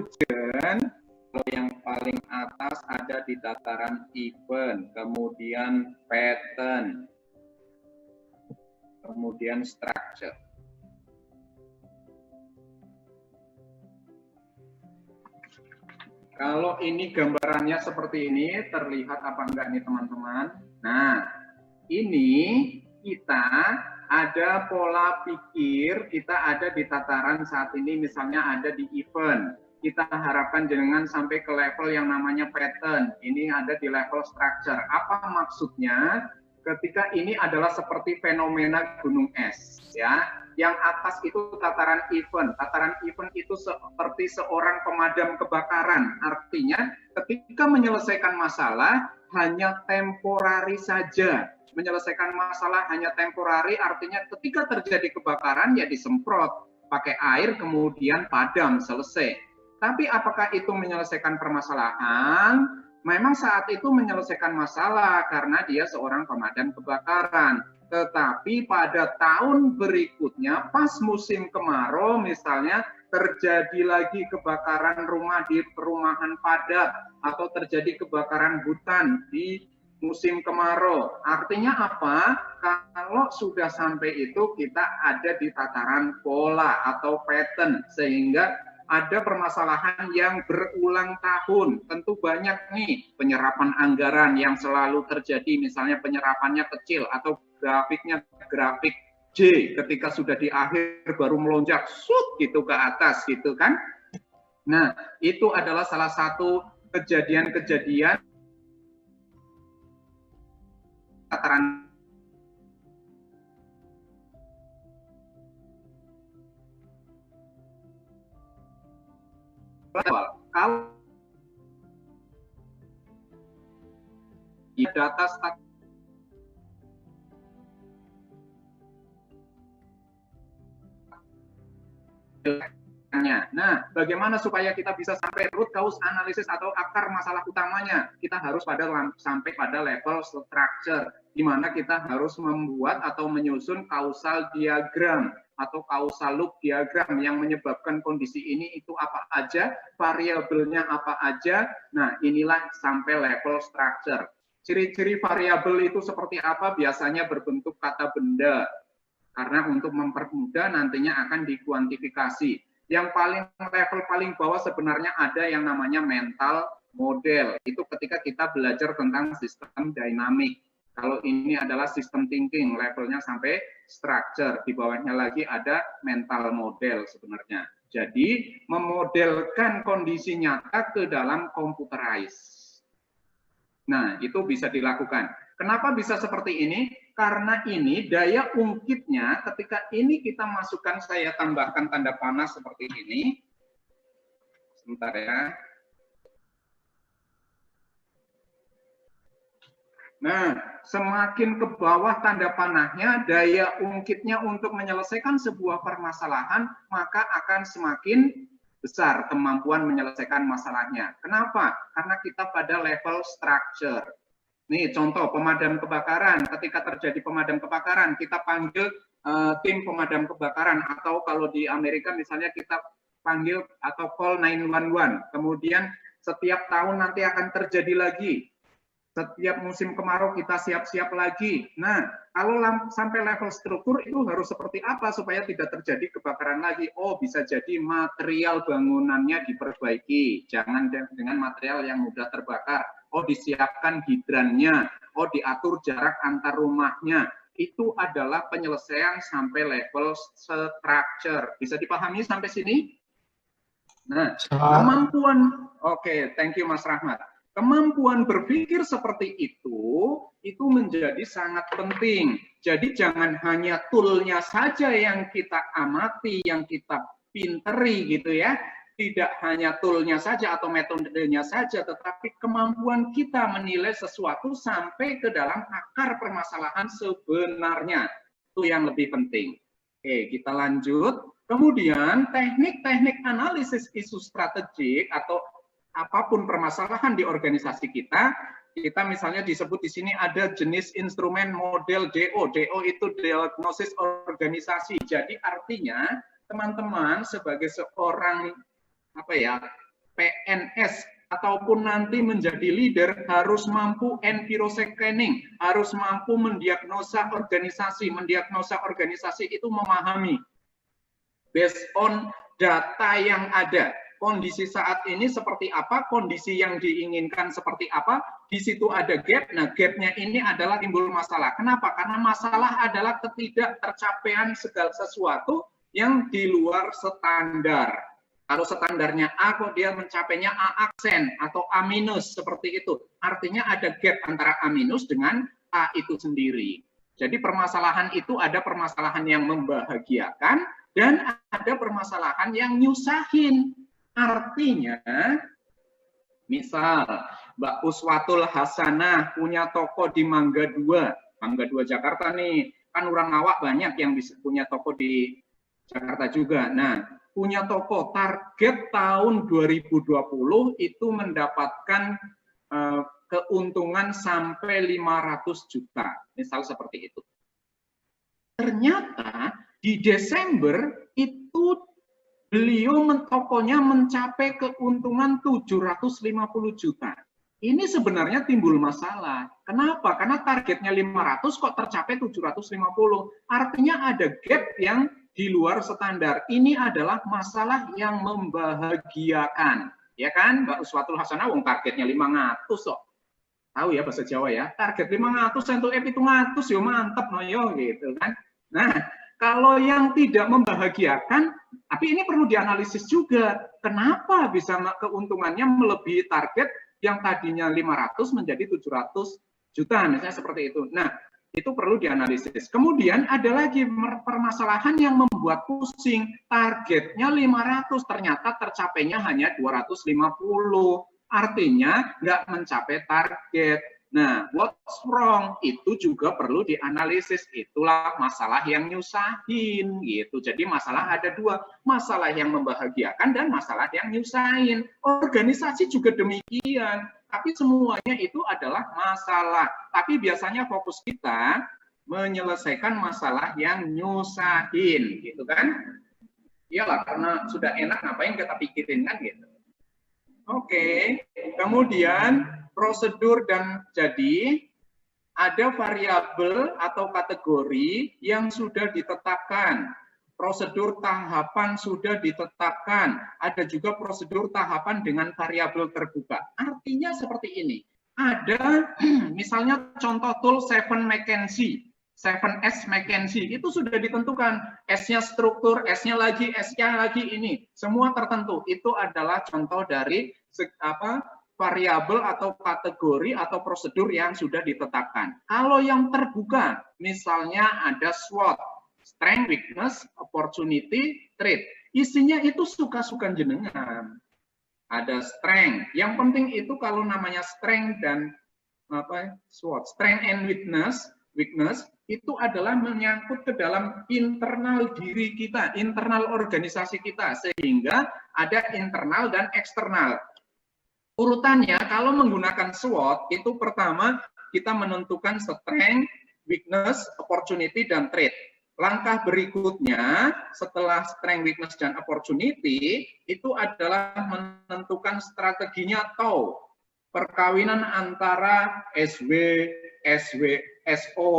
urgent, kalau yang paling atas ada di tataran event, kemudian pattern, kemudian structure. Kalau ini gambarannya seperti ini, terlihat apa enggak nih teman-teman? Nah, ini kita ada pola pikir, kita ada di tataran saat ini, misalnya ada di event. Kita harapkan jangan sampai ke level yang namanya pattern. Ini ada di level structure. Apa maksudnya? Ketika ini adalah seperti fenomena gunung es, ya. Yang atas itu tataran event. Tataran event itu seperti seorang pemadam kebakaran. Artinya, ketika menyelesaikan masalah hanya temporari saja. Menyelesaikan masalah hanya temporari, artinya ketika terjadi kebakaran ya disemprot pakai air kemudian padam, selesai. Tapi apakah itu menyelesaikan permasalahan? Memang saat itu menyelesaikan masalah karena dia seorang pemadam kebakaran. Tetapi pada tahun berikutnya pas musim kemarau misalnya terjadi lagi kebakaran rumah di perumahan padat atau terjadi kebakaran hutan di musim kemarau. Artinya apa? Kalau sudah sampai itu kita ada di tataran pola atau pattern sehingga ada permasalahan yang berulang tahun. Tentu banyak nih penyerapan anggaran yang selalu terjadi, misalnya penyerapannya kecil atau grafiknya grafik J ketika sudah di akhir baru melonjak gitu ke atas gitu kan. Nah, itu adalah salah satu kejadian-kejadian tataran kalau data statistik nah, bagaimana supaya kita bisa sampai root cause analysis atau akar masalah utamanya? Kita harus sampai pada level structure, di mana kita harus membuat atau menyusun causal diagram atau causal loop diagram yang menyebabkan kondisi ini itu apa aja, variabelnya apa aja. Nah, inilah sampai level structure. Ciri-ciri variabel itu seperti apa? Biasanya berbentuk kata benda, karena untuk mempermudah nantinya akan dikuantifikasi. Yang level paling bawah sebenarnya ada yang namanya mental model. Itu ketika kita belajar tentang sistem dinamik. Kalau ini adalah sistem thinking, levelnya sampai structure. Di bawahnya lagi ada mental model sebenarnya. Jadi memodelkan kondisi nyata ke dalam computerized. Nah, itu bisa dilakukan. Kenapa bisa seperti ini? Karena ini daya ungkitnya ketika ini kita masukkan, saya tambahkan tanda panah seperti ini. Sebentar ya. Nah, semakin ke bawah tanda panahnya, daya ungkitnya untuk menyelesaikan sebuah permasalahan, maka akan semakin besar kemampuan menyelesaikan masalahnya. Kenapa? Karena kita pada level structure. Nih contoh pemadam kebakaran, ketika terjadi pemadam kebakaran kita panggil tim pemadam kebakaran, atau kalau di Amerika misalnya kita panggil atau call 911. Kemudian setiap tahun nanti akan terjadi lagi, setiap musim kemarau kita siap-siap lagi. Nah, kalau sampai level struktur itu harus seperti apa supaya tidak terjadi kebakaran lagi? Oh, bisa jadi material bangunannya diperbaiki, jangan dengan material yang mudah terbakar. Oh, disiapkan hidrannya, oh diatur jarak antar rumahnya. Itu adalah penyelesaian sampai level structure. Bisa dipahami sampai sini? Nah, kemampuan, oke, thank you Mas Rahmat. Kemampuan berpikir seperti itu menjadi sangat penting. Jadi jangan hanya toolnya saja yang kita amati, yang kita pinteri gitu ya. Tidak hanya toolnya saja atau metodenya saja, tetapi kemampuan kita menilai sesuatu sampai ke dalam akar permasalahan sebenarnya. Itu yang lebih penting. Oke, kita lanjut. Kemudian teknik-teknik analisis isu strategik atau apapun permasalahan di organisasi kita misalnya disebut di sini ada jenis instrumen model DO. DO itu diagnosis organisasi. Jadi artinya teman-teman sebagai seorang PNS ataupun nanti menjadi leader harus mampu enviroscanning, harus mampu mendiagnosa organisasi itu memahami based on data yang ada. Kondisi saat ini seperti apa, kondisi yang diinginkan seperti apa, di situ ada gap. Nah, gapnya ini adalah timbul masalah. Kenapa? Karena masalah adalah ketidaktercapaian segala sesuatu yang di luar standar. Kalau standarnya A, kok dia mencapainya A aksen atau A minus, seperti itu. Artinya ada gap antara A minus dengan A itu sendiri. Jadi permasalahan itu ada permasalahan yang membahagiakan dan ada permasalahan yang nyusahin. Artinya, misal Mbak Uswatul Hasanah punya toko di Mangga 2 Jakarta nih, kan orang awak banyak yang bisa punya toko di Jakarta juga. Nah, punya toko, target tahun 2020 itu mendapatkan keuntungan sampai 500 juta, misal seperti itu. Ternyata di Desember itu beliau tokonya mencapai keuntungan 750 juta. Ini sebenarnya timbul masalah. Kenapa? Karena targetnya 500 kok tercapai 750. Artinya ada gap yang di luar standar. Ini adalah masalah yang membahagiakan. Ya kan, Mbak Uswatul Hasanah, targetnya 500 kok. Tahu ya bahasa Jawa ya, target 500 untuk itu ngatus yo mantep no yo gitu kan. Nah, kalau yang tidak membahagiakan, tapi ini perlu dianalisis juga. Kenapa bisa keuntungannya melebihi target yang tadinya 500 menjadi 700 juta, misalnya seperti itu. Nah, itu perlu dianalisis. Kemudian ada lagi permasalahan yang membuat pusing. Targetnya 500, ternyata tercapainya hanya 250. Artinya nggak mencapai target. Nah, what's wrong? Itu juga perlu dianalisis. Itulah masalah yang nyusahin gitu. Jadi masalah ada dua, masalah yang membahagiakan dan masalah yang nyusahin. Organisasi juga demikian. Tapi semuanya itu adalah masalah. Tapi biasanya fokus kita menyelesaikan masalah yang nyusahin, gitu kan? Iyalah, karena sudah enak ngapain kita pikirin kan gitu. Oke, kemudian prosedur dan jadi ada variabel atau kategori yang sudah ditetapkan. Prosedur tahapan sudah ditetapkan. Ada juga prosedur tahapan dengan variabel terbuka. Artinya seperti ini. Ada misalnya contoh tool 7 McKinsey. 7S McKinsey itu sudah ditentukan. S-nya struktur, S-nya lagi, S-nya lagi ini. Semua tertentu. Itu adalah contoh dari variabel atau kategori atau prosedur yang sudah ditetapkan. Kalau yang terbuka, misalnya ada SWOT, Strength, Weakness, Opportunity, Threat. Isinya itu suka-suka jenengan. Ada strength. Yang penting itu kalau namanya strength dan SWOT, Strength and Weakness, itu adalah menyangkut ke dalam internal diri kita, internal organisasi kita, sehingga ada internal dan eksternal. Urutannya, kalau menggunakan SWOT, itu pertama kita menentukan strength, weakness, opportunity, dan threat. Langkah berikutnya, setelah strength, weakness, dan opportunity, itu adalah menentukan strateginya atau perkawinan antara SW, SO,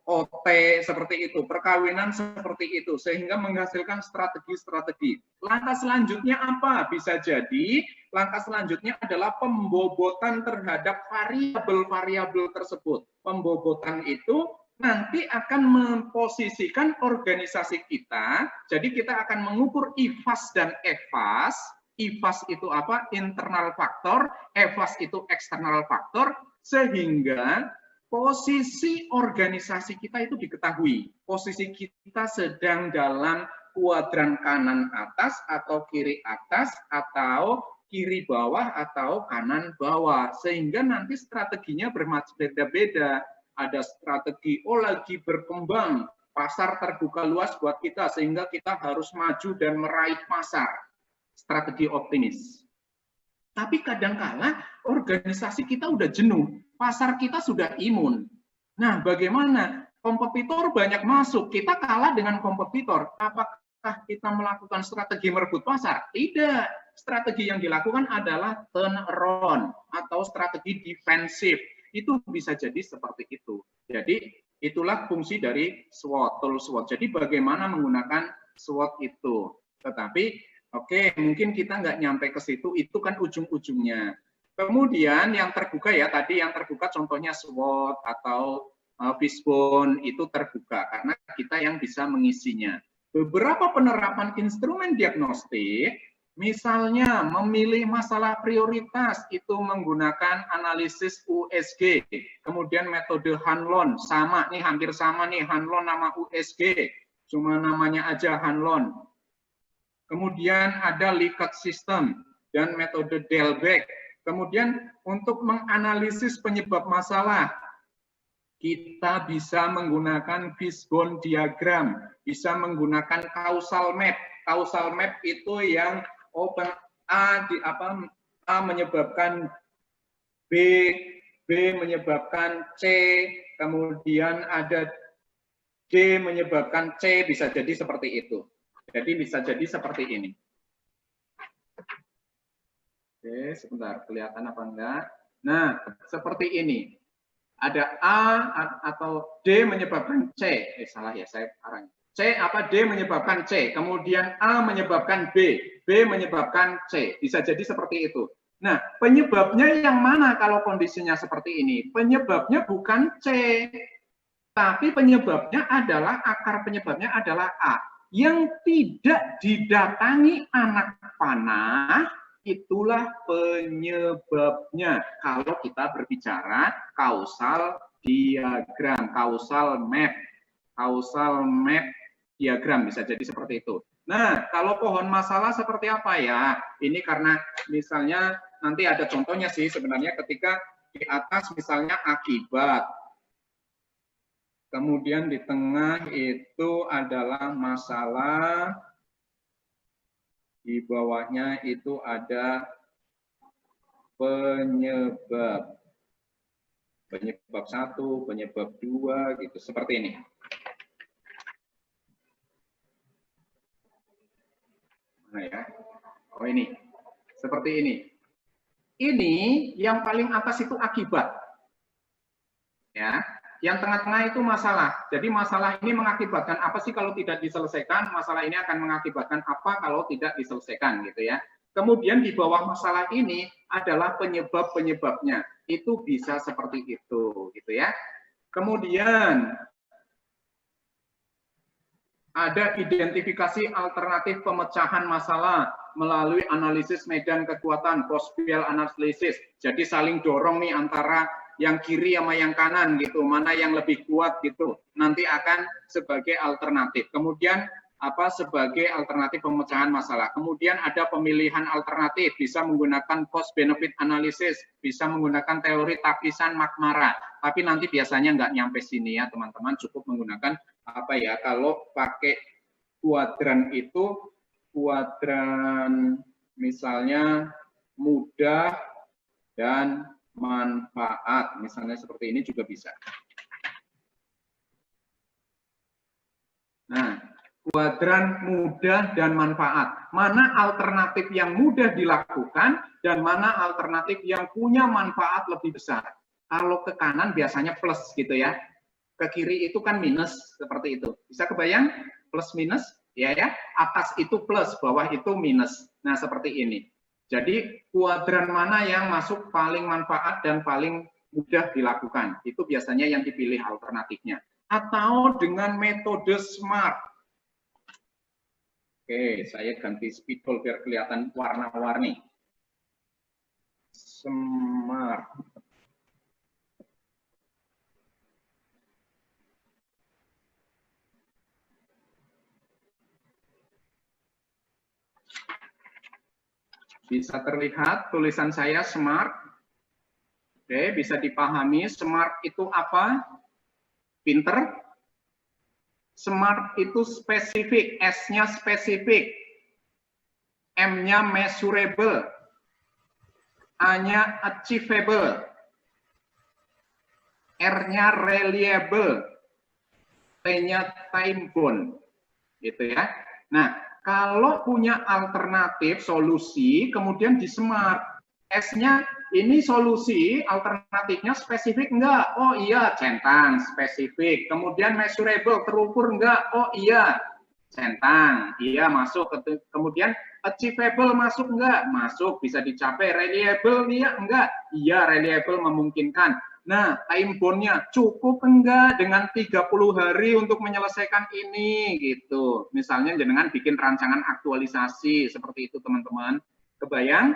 OT, seperti itu, perkawinan seperti itu, sehingga menghasilkan strategi-strategi. Langkah selanjutnya apa? Bisa jadi langkah selanjutnya adalah pembobotan terhadap variabel-variabel tersebut. Pembobotan itu nanti akan memposisikan organisasi kita, jadi kita akan mengukur IFAS dan EFAS. IFAS itu apa? Internal faktor, EFAS itu eksternal faktor, sehingga posisi organisasi kita itu diketahui. Posisi kita sedang dalam kuadran kanan atas atau kiri atas atau kiri bawah atau kanan bawah. Sehingga nanti strateginya berbeda-beda. Ada strategi, lagi berkembang, pasar terbuka luas buat kita sehingga kita harus maju dan meraih pasar. Strategi optimis. Tapi kadang-kala organisasi kita udah jenuh, pasar kita sudah imun. Nah, bagaimana? Kompetitor banyak masuk, kita kalah dengan kompetitor. Apakah kita melakukan strategi merebut pasar? Tidak. Strategi yang dilakukan adalah turn around atau strategi defensif. Itu bisa jadi seperti itu. Jadi itulah fungsi dari SWOT, tool SWOT. Jadi bagaimana menggunakan SWOT itu. Tetapi oke, mungkin kita nggak nyampe ke situ, itu kan ujung-ujungnya. Kemudian yang terbuka ya, tadi yang terbuka contohnya SWOT atau fishbone itu terbuka karena kita yang bisa mengisinya. Beberapa penerapan instrumen diagnostik, misalnya memilih masalah prioritas itu menggunakan analisis USG, kemudian metode Hanlon, sama nih, hampir sama nih, Hanlon nama USG, cuma namanya aja Hanlon. Kemudian ada Likert system dan metode Delbecq. Kemudian untuk menganalisis penyebab masalah, kita bisa menggunakan fishbone diagram, bisa menggunakan causal map. Causal map itu yang open A menyebabkan B, B menyebabkan C, kemudian ada D menyebabkan C, bisa jadi seperti itu. Jadi bisa jadi seperti ini. Oke, sebentar, kelihatan apa enggak? Nah, seperti ini. Ada A atau D menyebabkan C. Salah ya, saya arahnya. C apa D menyebabkan C. Kemudian A menyebabkan B. B menyebabkan C. Bisa jadi seperti itu. Nah, penyebabnya yang mana kalau kondisinya seperti ini? Penyebabnya bukan C. Tapi penyebabnya adalah, akar penyebabnya adalah A. Yang tidak didatangi anak panah, itulah penyebabnya. Kalau kita berbicara causal diagram, causal map diagram bisa jadi seperti itu. Nah, kalau pohon masalah seperti apa ya? Ini karena misalnya nanti ada contohnya sih sebenarnya ketika di atas misalnya akibat. Kemudian di tengah itu adalah masalah. Di bawahnya itu ada penyebab. Penyebab 1, penyebab 2, gitu. Seperti ini. Mana ya? Oh ini. Seperti ini. Ini yang paling atas itu akibat. Ya. Yang tengah-tengah itu masalah. Jadi masalah ini mengakibatkan apa sih kalau tidak diselesaikan? Masalah ini akan mengakibatkan apa kalau tidak diselesaikan, gitu ya. Kemudian di bawah masalah ini adalah penyebab-penyebabnya. Itu bisa seperti itu, gitu ya. Kemudian ada identifikasi alternatif pemecahan masalah melalui analisis medan kekuatan, post-fail analysis. Jadi saling dorong nih antara yang kiri sama yang kanan gitu, mana yang lebih kuat gitu, nanti akan sebagai alternatif. Kemudian sebagai alternatif pemecahan masalah. Kemudian ada pemilihan alternatif, bisa menggunakan cost benefit analysis, bisa menggunakan teori tapisan McNamara. Tapi nanti biasanya nggak nyampe sini ya teman-teman, cukup menggunakan kalau pakai kuadran itu, kuadran misalnya mudah dan manfaat, misalnya seperti ini juga bisa. Nah, kuadran mudah dan manfaat. Mana alternatif yang mudah dilakukan dan mana alternatif yang punya manfaat lebih besar. Kalau ke kanan biasanya plus gitu ya. Ke kiri itu kan minus, seperti itu. Bisa kebayang? Plus minus, ya. Atas itu plus, bawah itu minus. Nah, seperti ini. Jadi kuadran mana yang masuk paling manfaat dan paling mudah dilakukan. Itu biasanya yang dipilih alternatifnya. Atau dengan metode SMART. Oke, saya ganti spidol biar kelihatan warna-warni. SMART. Bisa terlihat tulisan saya SMART. Oke, bisa dipahami SMART itu apa? Pinter. SMART itu spesifik, S-nya spesifik, M-nya measurable, A-nya achievable, R-nya reliable, T-nya time bound. Gitu ya. Nah, kalau punya alternatif solusi, kemudian di smart, S-nya ini solusi, alternatifnya spesifik enggak? Oh iya, centang, spesifik. Kemudian measurable, terukur enggak? Oh iya, centang, iya masuk. Kemudian achievable masuk enggak? Masuk, bisa dicapai. Reliable iya enggak? Iya, reliable memungkinkan. Nah, time bound-nya cukup enggak dengan 30 hari untuk menyelesaikan ini gitu. Misalnya jenengan bikin rancangan aktualisasi seperti itu teman-teman. Kebayang?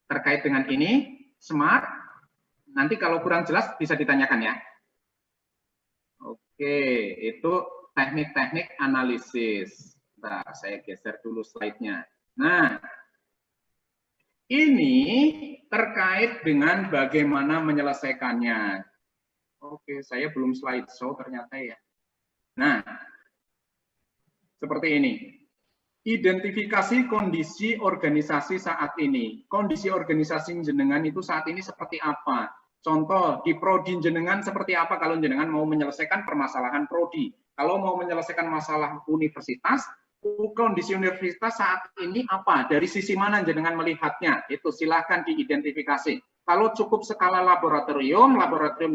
Terkait dengan ini, smart. Nanti kalau kurang jelas bisa ditanyakan ya. Oke, itu teknik-teknik analisis. Bentar, saya geser dulu slide-nya. Nah, ini terkait dengan bagaimana menyelesaikannya. Oke, saya belum slideshow ternyata ya. Nah, seperti ini. Identifikasi kondisi organisasi saat ini. Kondisi organisasi jenengan itu saat ini seperti apa? Contoh, di prodi jenengan seperti apa kalau jenengan mau menyelesaikan permasalahan prodi. Kalau mau menyelesaikan masalah universitas, kondisi universitas saat ini apa? Dari sisi mana jenengan melihatnya? Itu silahkan diidentifikasi. Kalau cukup skala laboratorium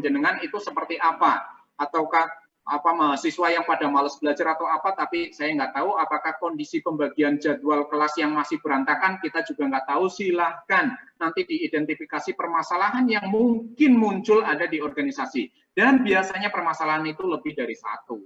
jenengan itu seperti apa? Ataukah mahasiswa yang pada malas belajar atau apa, tapi saya nggak tahu apakah kondisi pembagian jadwal kelas yang masih berantakan, kita juga nggak tahu. Silahkan nanti diidentifikasi permasalahan yang mungkin muncul ada di organisasi, dan biasanya permasalahan itu lebih dari satu.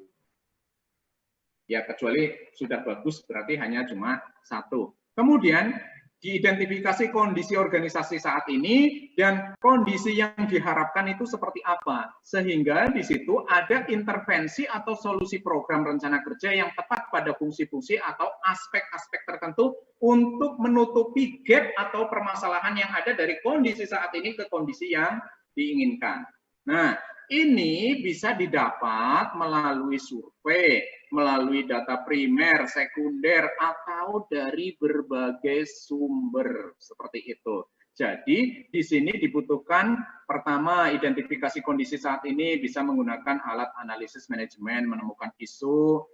Ya, kecuali sudah bagus berarti hanya cuma satu. Kemudian diidentifikasi kondisi organisasi saat ini dan kondisi yang diharapkan itu seperti apa. Sehingga di situ ada intervensi atau solusi program rencana kerja yang tepat pada fungsi-fungsi atau aspek-aspek tertentu untuk menutupi gap atau permasalahan yang ada dari kondisi saat ini ke kondisi yang diinginkan. Nah, ini bisa didapat melalui survei, melalui data primer, sekunder, atau dari berbagai sumber seperti itu. Jadi di sini dibutuhkan pertama identifikasi kondisi saat ini bisa menggunakan alat analisis manajemen, menemukan isu,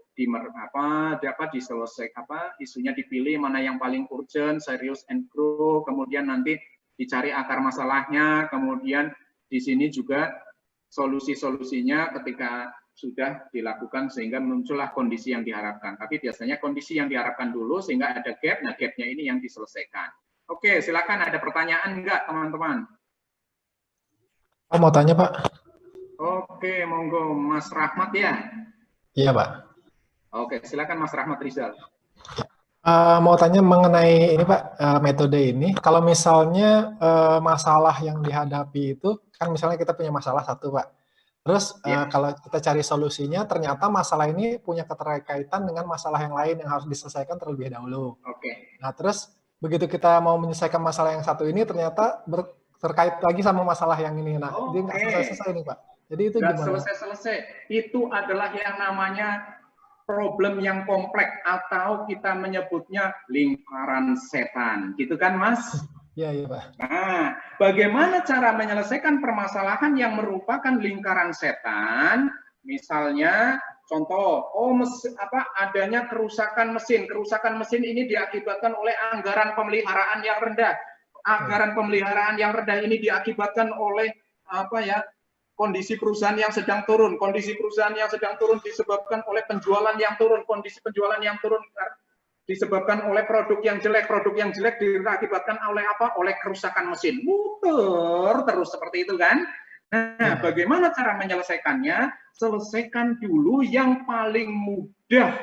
dapat diselesaikan isunya, dipilih mana yang paling urgent, serius and grow, kemudian nanti dicari akar masalahnya, kemudian di sini juga solusi-solusinya ketika sudah dilakukan sehingga muncullah kondisi yang diharapkan. Tapi biasanya kondisi yang diharapkan dulu sehingga ada gap, nah gapnya ini yang diselesaikan. Oke, silakan ada pertanyaan enggak teman-teman? Mau tanya Pak? Oke, monggo Mas Rahmat ya. Iya Pak. Oke, silakan Mas Rahmat Rizal. Mau tanya mengenai ini Pak, metode ini. Kalau misalnya masalah yang dihadapi itu, kan misalnya kita punya masalah satu Pak. Terus kalau kita cari solusinya, ternyata masalah ini punya keterkaitan dengan masalah yang lain yang harus diselesaikan terlebih dahulu. Oke. Nah terus begitu kita mau menyelesaikan masalah yang satu ini, ternyata terkait lagi sama masalah yang ini. Nah, dia nggak selesai-selesai nih Pak. Jadi itu nggak gimana? Selesai-selesai. Itu adalah yang namanya problem yang kompleks atau kita menyebutnya lingkaran setan, gitu kan Mas? Iya, iya Pak. Nah, bagaimana cara menyelesaikan permasalahan yang merupakan lingkaran setan? Misalnya, contoh, adanya kerusakan mesin. Kerusakan mesin ini diakibatkan oleh anggaran pemeliharaan yang rendah. Anggaran pemeliharaan yang rendah ini diakibatkan oleh kondisi perusahaan yang sedang turun. Kondisi perusahaan yang sedang turun disebabkan oleh penjualan yang turun. Kondisi penjualan yang turun disebabkan oleh produk yang jelek. Produk yang jelek diakibatkan oleh apa? Oleh kerusakan mesin. Muter terus seperti itu kan? Nah, bagaimana cara menyelesaikannya? Selesaikan dulu yang paling mudah.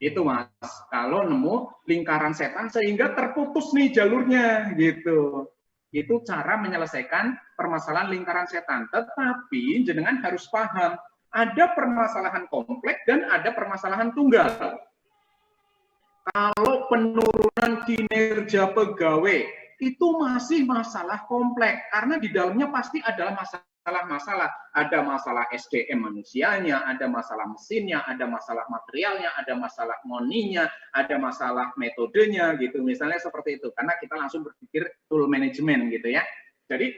Itu Mas, kalau nemu lingkaran setan sehingga terputus nih jalurnya gitu. Itu cara menyelesaikan permasalahan lingkaran setan. Tetapi jenengan harus paham, ada permasalahan kompleks dan ada permasalahan tunggal. Kalau penurunan kinerja pegawai itu masih masalah kompleks karena di dalamnya pasti adalah masalah-masalah. Ada masalah SDM manusianya, ada masalah mesinnya, ada masalah materialnya, ada masalah moninya, ada masalah metodenya gitu. Misalnya seperti itu. Karena kita langsung berpikir tool management gitu ya. Jadi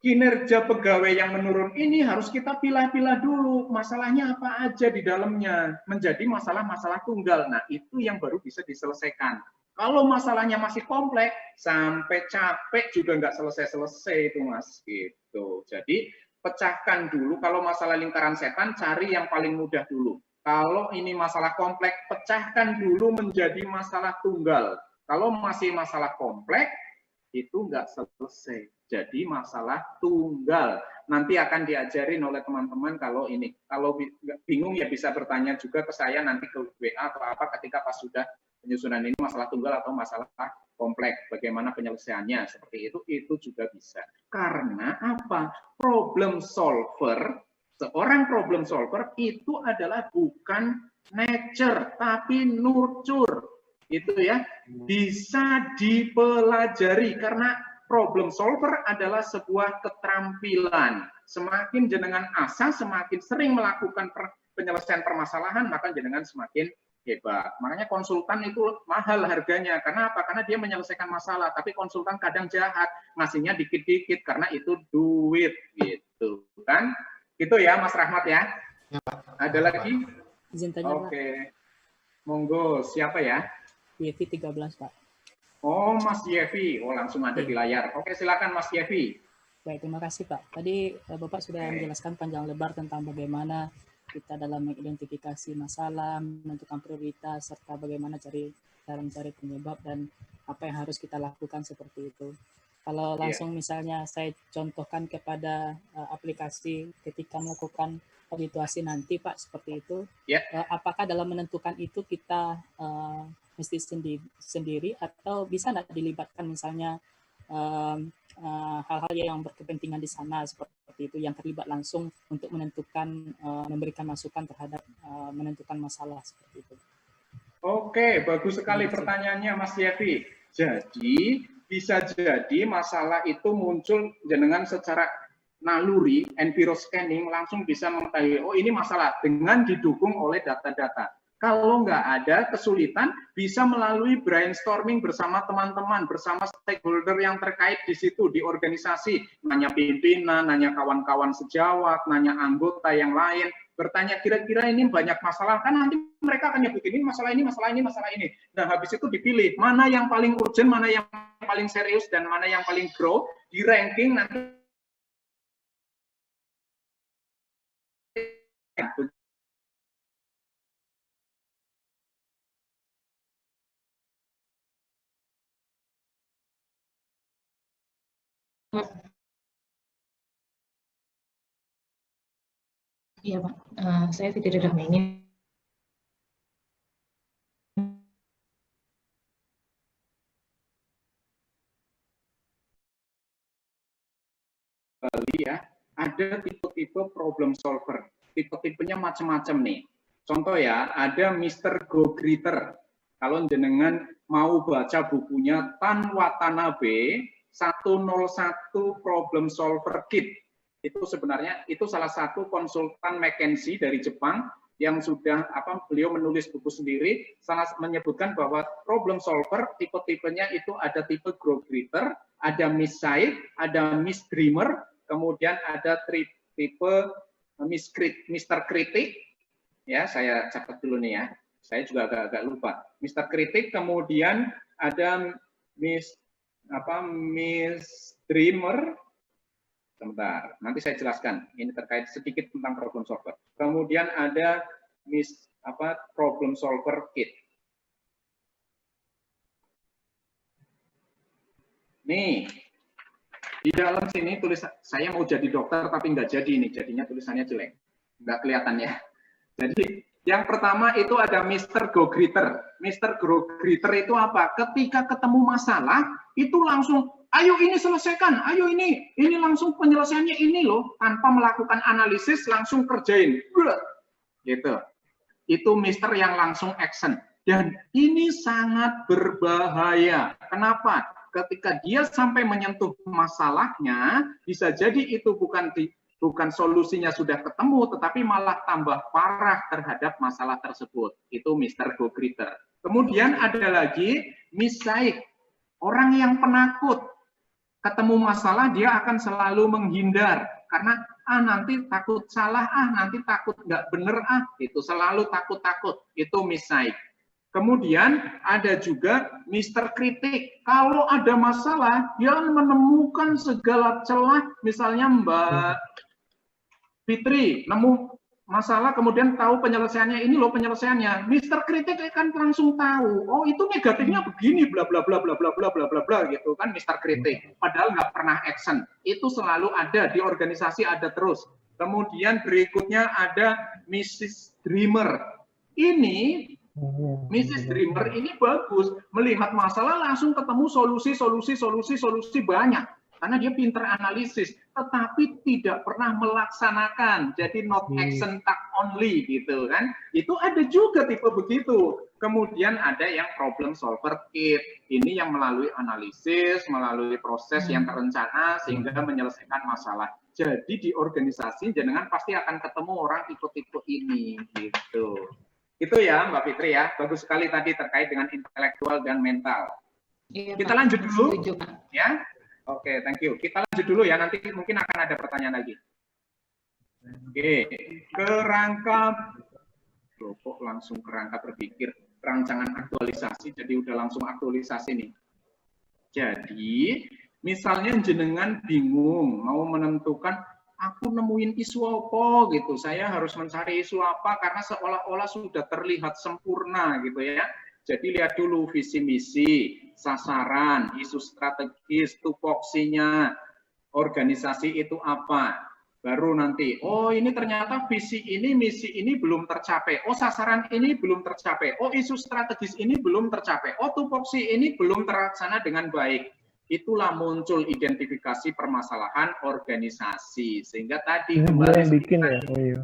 kinerja pegawai yang menurun ini harus kita pilah-pilah dulu masalahnya apa aja di dalamnya menjadi masalah-masalah tunggal. Nah, itu yang baru bisa diselesaikan. Kalau masalahnya masih kompleks, sampai capek juga nggak selesai-selesai itu, Mas. Gitu. Jadi, pecahkan dulu. Kalau masalah lingkaran setan, cari yang paling mudah dulu. Kalau ini masalah kompleks, pecahkan dulu menjadi masalah tunggal. Kalau masih masalah kompleks, itu nggak selesai. Jadi masalah tunggal. Nanti akan diajarin oleh teman-teman kalau ini. Kalau bingung ya bisa bertanya juga ke saya nanti ke WA atau apa ketika pas sudah penyusunan ini masalah tunggal atau masalah kompleks. Bagaimana penyelesaiannya seperti itu juga bisa. Karena apa? Problem solver, seorang problem solver itu adalah bukan nature tapi nurture. Itu ya, bisa dipelajari karena problem solver adalah sebuah keterampilan. Semakin jenengan asah, semakin sering melakukan penyelesaian permasalahan, maka jenengan semakin hebat. Makanya konsultan itu mahal harganya. Karena apa? Karena dia menyelesaikan masalah. Tapi konsultan kadang jahat, ngasihnya dikit-dikit karena itu duit, gitu kan? Gitu ya, Mas Rahmat ya. Ada lagi? Izin tanya, Pak. Oke. Monggo, siapa ya? Yevi 13, Pak. Oh, Mas Yevi. Oh, langsung ada di layar. Oke, silakan Mas Yevi. Baik, terima kasih, Pak. Tadi Bapak sudah menjelaskan panjang lebar tentang bagaimana kita dalam mengidentifikasi masalah, menentukan prioritas, serta bagaimana cara mencari penyebab dan apa yang harus kita lakukan seperti itu. Kalau langsung misalnya saya contohkan kepada aplikasi ketika melakukan habituasi nanti, Pak, seperti itu, apakah dalam menentukan itu kita mesti sendiri atau bisa nggak dilibatkan misalnya hal-hal yang berkepentingan di sana seperti itu yang terlibat langsung untuk menentukan memberikan masukan terhadap menentukan masalah seperti itu. Oke, bagus sekali pertanyaannya Mas Yevi. Jadi bisa jadi masalah itu muncul jenengan secara naluri, enviro scanning langsung bisa mengetahui oh ini masalah dengan didukung oleh data-data. Kalau nggak ada kesulitan, bisa melalui brainstorming bersama teman-teman, bersama stakeholder yang terkait di situ, di organisasi. Nanya pimpinan, nanya kawan-kawan sejawat, nanya anggota yang lain. Bertanya kira-kira ini banyak masalah, kan nanti mereka akan nyebutin ini masalah ini, masalah ini, masalah ini. Nah, habis itu dipilih mana yang paling urgent, mana yang paling serius, dan mana yang paling grow, di ranking nanti. Iya, Pak. Saya tidak ada ini. Ya, ada tipe-tipe problem solver. Tipe-tipenya macam-macam nih. Contoh ya, ada Mr. Go Greeter. Kalau jenengan mau baca bukunya Tan Watanabe 101 Problem Solver Kit. Itu sebenarnya itu salah satu konsultan McKinsey dari Jepang yang sudah beliau menulis buku sendiri sangat menyebutkan bahwa problem solver tipe-tipenya itu ada tipe Go Greeter, ada Miss Side, ada Miss Dreamer, kemudian ada tipe Mr. Kritik, ya saya catat dulu nih ya, saya juga agak lupa. Mr. Kritik, kemudian ada Miss Dreamer, sebentar, nanti saya jelaskan. Ini terkait sedikit tentang problem solver. Kemudian ada problem solver kit. Nih. Di dalam sini tulis saya mau jadi dokter tapi nggak jadi nih, jadinya tulisannya jelek, nggak kelihatan ya. Jadi yang pertama itu ada Mr. Go Greeter. Mr. Go Greeter itu apa? Ketika ketemu masalah itu langsung, ayo ini selesaikan, ayo ini langsung penyelesaiannya ini loh, tanpa melakukan analisis langsung kerjain, gitu. Itu Mr. yang langsung action. Dan ini sangat berbahaya. Kenapa? Ketika dia sampai menyentuh masalahnya, bisa jadi itu bukan solusinya sudah ketemu, tetapi malah tambah parah terhadap masalah tersebut. Itu Mr. Go Greeter. Kemudian ada lagi Miss Said, orang yang penakut. ketemu masalah dia akan selalu menghindar karena nanti takut salah, nanti takut nggak bener, itu selalu takut-takut, itu misaik. Kemudian ada juga Mr. Kritik. Kalau ada masalah, dia menemukan segala celah, misalnya Mbak Fitri nemu masalah kemudian tahu penyelesaiannya, ini loh penyelesaiannya. Mr. Kritik kan langsung tahu, oh itu negatifnya begini, bla bla bla bla bla bla bla bla bla gitu kan Mr. Kritik. Padahal nggak pernah action. Itu selalu ada di organisasi, ada terus. Kemudian berikutnya ada Mrs. Dreamer. Ini Mrs. Dreamer ini bagus, melihat masalah langsung ketemu solusi banyak. Karena dia pinter analisis, tetapi tidak pernah melaksanakan. Jadi not action task only gitu kan. Itu ada juga tipe begitu. Kemudian ada yang problem solver kit. Ini yang melalui analisis, melalui proses yang terencana sehingga menyelesaikan masalah. Jadi di organisasi jenengan pasti akan ketemu orang tipe-tipe ini gitu. Itu ya Mbak Fitri ya. Bagus sekali tadi terkait dengan intelektual dan mental. Iya, kita Pak. lanjut dulu. Setuju, Pak. Ya. Oke, thank you. Kita lanjut dulu ya, nanti mungkin akan ada pertanyaan lagi. Oke, kerangka, kok langsung kerangka berpikir, rancangan aktualisasi, jadi udah langsung aktualisasi nih. Jadi, misalnya jenengan bingung, mau menentukan, aku nemuin isu apa gitu, saya harus mencari isu apa, karena seolah-olah sudah terlihat sempurna gitu ya. Jadi lihat dulu visi misi, sasaran, isu strategis, tupoksinya, organisasi itu apa. Baru nanti, oh ini ternyata visi ini, misi ini belum tercapai. Oh sasaran ini belum tercapai. Oh isu strategis ini belum tercapai. Oh tupoksi ini belum terlaksana dengan baik. Itulah muncul identifikasi permasalahan organisasi. Sehingga tadi kembali bikin ya. Oh, iya.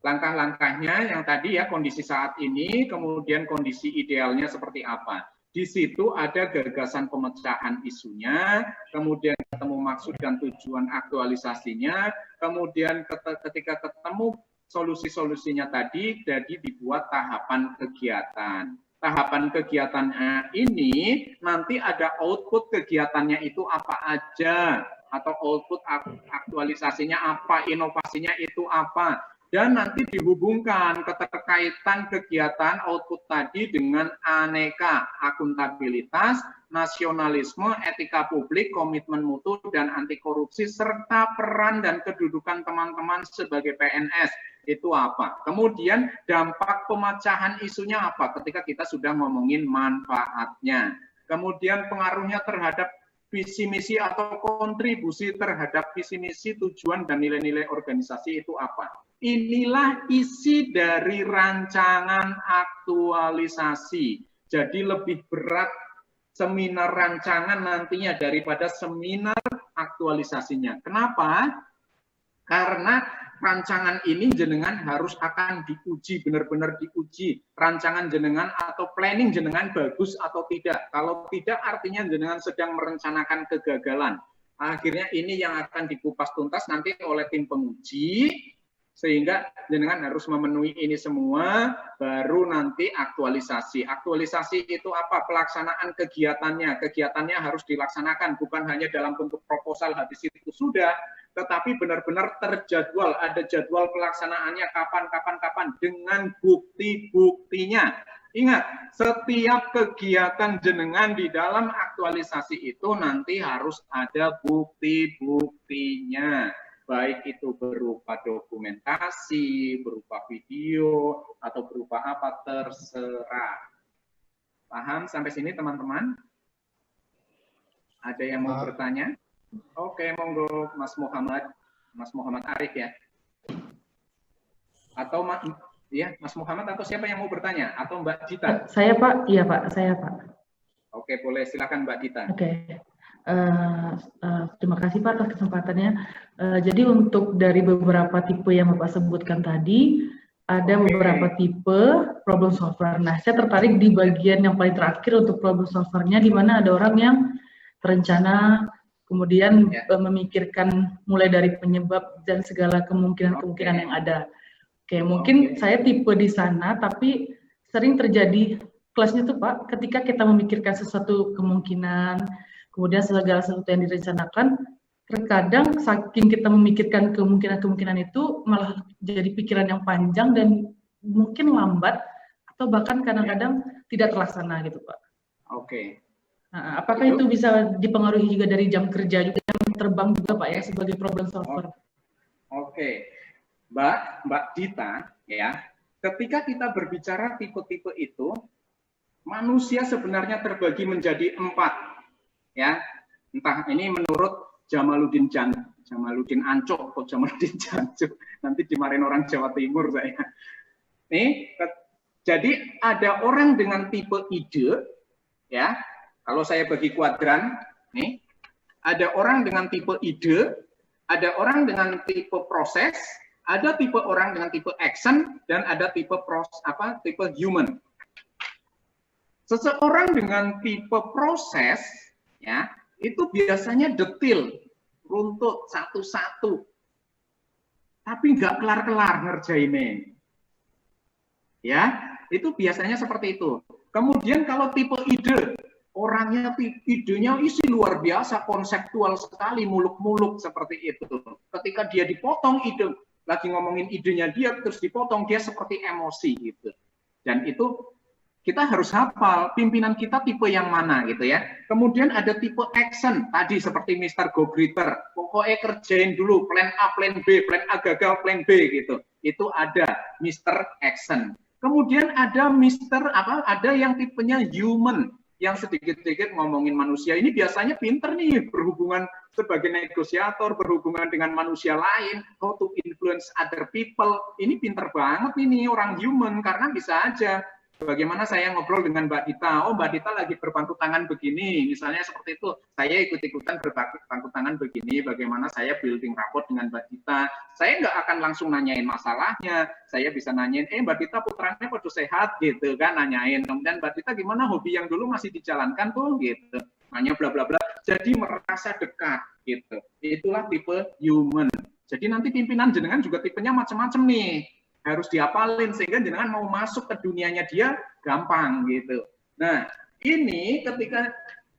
Langkah-langkahnya yang tadi ya, kondisi saat ini, kemudian kondisi idealnya seperti apa. Di situ ada gagasan pemecahan isunya, kemudian ketemu maksud dan tujuan aktualisasinya, kemudian ketika ketemu solusi-solusinya tadi, jadi dibuat tahapan kegiatan. Tahapan kegiatannya ini nanti ada output kegiatannya itu apa aja, atau output aktualisasinya apa, inovasinya itu apa. Dan nanti dihubungkan keterkaitan kegiatan output tadi dengan aneka, akuntabilitas, nasionalisme, etika publik, komitmen mutu, dan anti korupsi, serta peran dan kedudukan teman-teman sebagai PNS. Itu apa? Kemudian dampak pemecahan isunya apa ketika kita sudah ngomongin manfaatnya. Kemudian pengaruhnya terhadap visi misi atau kontribusi terhadap visi misi, tujuan, dan nilai-nilai organisasi itu apa? Inilah isi dari rancangan aktualisasi. Jadi lebih berat seminar rancangan nantinya daripada seminar aktualisasinya. Kenapa? Karena rancangan ini jenengan harus akan diuji, benar-benar diuji. Rancangan jenengan atau planning jenengan bagus atau tidak. Kalau tidak artinya jenengan sedang merencanakan kegagalan. Akhirnya ini yang akan dikupas tuntas nanti oleh tim penguji, sehingga jenengan harus memenuhi ini semua, baru nanti aktualisasi. Aktualisasi itu apa? Pelaksanaan kegiatannya. Kegiatannya harus dilaksanakan, bukan hanya dalam bentuk proposal habis itu sudah, tetapi benar-benar terjadwal, ada jadwal pelaksanaannya kapan, dengan bukti-buktinya. Ingat, setiap kegiatan jenengan di dalam aktualisasi itu nanti harus ada bukti-buktinya. Baik itu berupa dokumentasi, berupa video, atau berupa apa, terserah. Paham sampai sini teman-teman? Ada yang mau bertanya? Oke, monggo Mas Muhammad Arif ya. Atau ya, Mas Muhammad atau siapa yang mau bertanya? Atau Mbak Dita? Saya Pak, iya Pak, saya Pak. Oke, boleh, silakan Mbak Dita. Oke. Terima kasih Pak atas kesempatannya. Jadi untuk dari beberapa tipe yang Bapak sebutkan tadi, ada beberapa tipe problem solver. Nah, saya tertarik di bagian yang paling terakhir untuk problem solvernya, di mana ada orang yang terencana, kemudian memikirkan mulai dari penyebab dan segala kemungkinan-kemungkinan yang ada. Oke, mungkin saya tipe di sana, tapi sering terjadi kelasnya tuh Pak, ketika kita memikirkan sesuatu kemungkinan, kemudian segala sesuatu yang direncanakan, terkadang saking kita memikirkan kemungkinan-kemungkinan itu malah jadi pikiran yang panjang dan mungkin lambat atau bahkan kadang-kadang tidak terlaksana gitu Pak. Oke. Nah, apakah itu bisa dipengaruhi juga dari jam kerja juga yang terbang juga Pak ya sebagai problem solver? Oke. Mbak Dita, ya, ketika kita berbicara tipe-tipe itu, manusia sebenarnya terbagi menjadi 4, ya. Entah ini menurut Jamaluddin Ancok atau Jamaluddin Jancuk, nanti dimarahin orang Jawa Timur saya. Nih, jadi ada orang dengan tipe ide, ya. Kalau saya bagi kuadran, nih, ada orang dengan tipe ide, ada orang dengan tipe proses, ada tipe orang dengan tipe action, dan ada tipe tipe human. Seseorang dengan tipe proses, ya, itu biasanya detil, runtut satu-satu, tapi nggak kelar-kelar ngerjainnya. Ya, itu biasanya seperti itu. Kemudian kalau tipe ide, orangnya idenya isi luar biasa, konseptual sekali, muluk-muluk seperti itu. Ketika dia dipotong ide, lagi ngomongin idenya dia, terus dipotong, dia seperti emosi gitu. Dan itu kita harus hafal pimpinan kita tipe yang mana gitu ya. Kemudian ada tipe action, tadi seperti Mr. Go-Getter, pokoknya kerjain dulu, plan A, plan B, plan A gagal, plan B gitu. Itu ada Mr. Action. Kemudian ada ada yang tipenya human, yang sedikit-sedikit ngomongin manusia. Ini biasanya pinter nih, berhubungan sebagai negosiator, berhubungan dengan manusia lain, how to influence other people. Ini pinter banget ini orang human, karena bisa aja. Bagaimana saya ngobrol dengan Mbak Dita, oh Mbak Dita lagi berpangku tangan begini, misalnya seperti itu, saya ikut-ikutan berpangku tangan begini, bagaimana saya building rapport dengan Mbak Dita, saya nggak akan langsung nanyain masalahnya, saya bisa nanyain, Mbak Dita putranya pada sehat gitu kan, nanyain, kemudian Mbak Dita gimana hobi yang dulu masih dijalankan tuh gitu, nanya bla bla bla, jadi merasa dekat gitu, itulah tipe human. Jadi nanti pimpinan jenengan juga tipenya macam-macam nih, harus diapalin sehingga jenengan mau masuk ke dunianya dia gampang gitu. Nah, ini ketika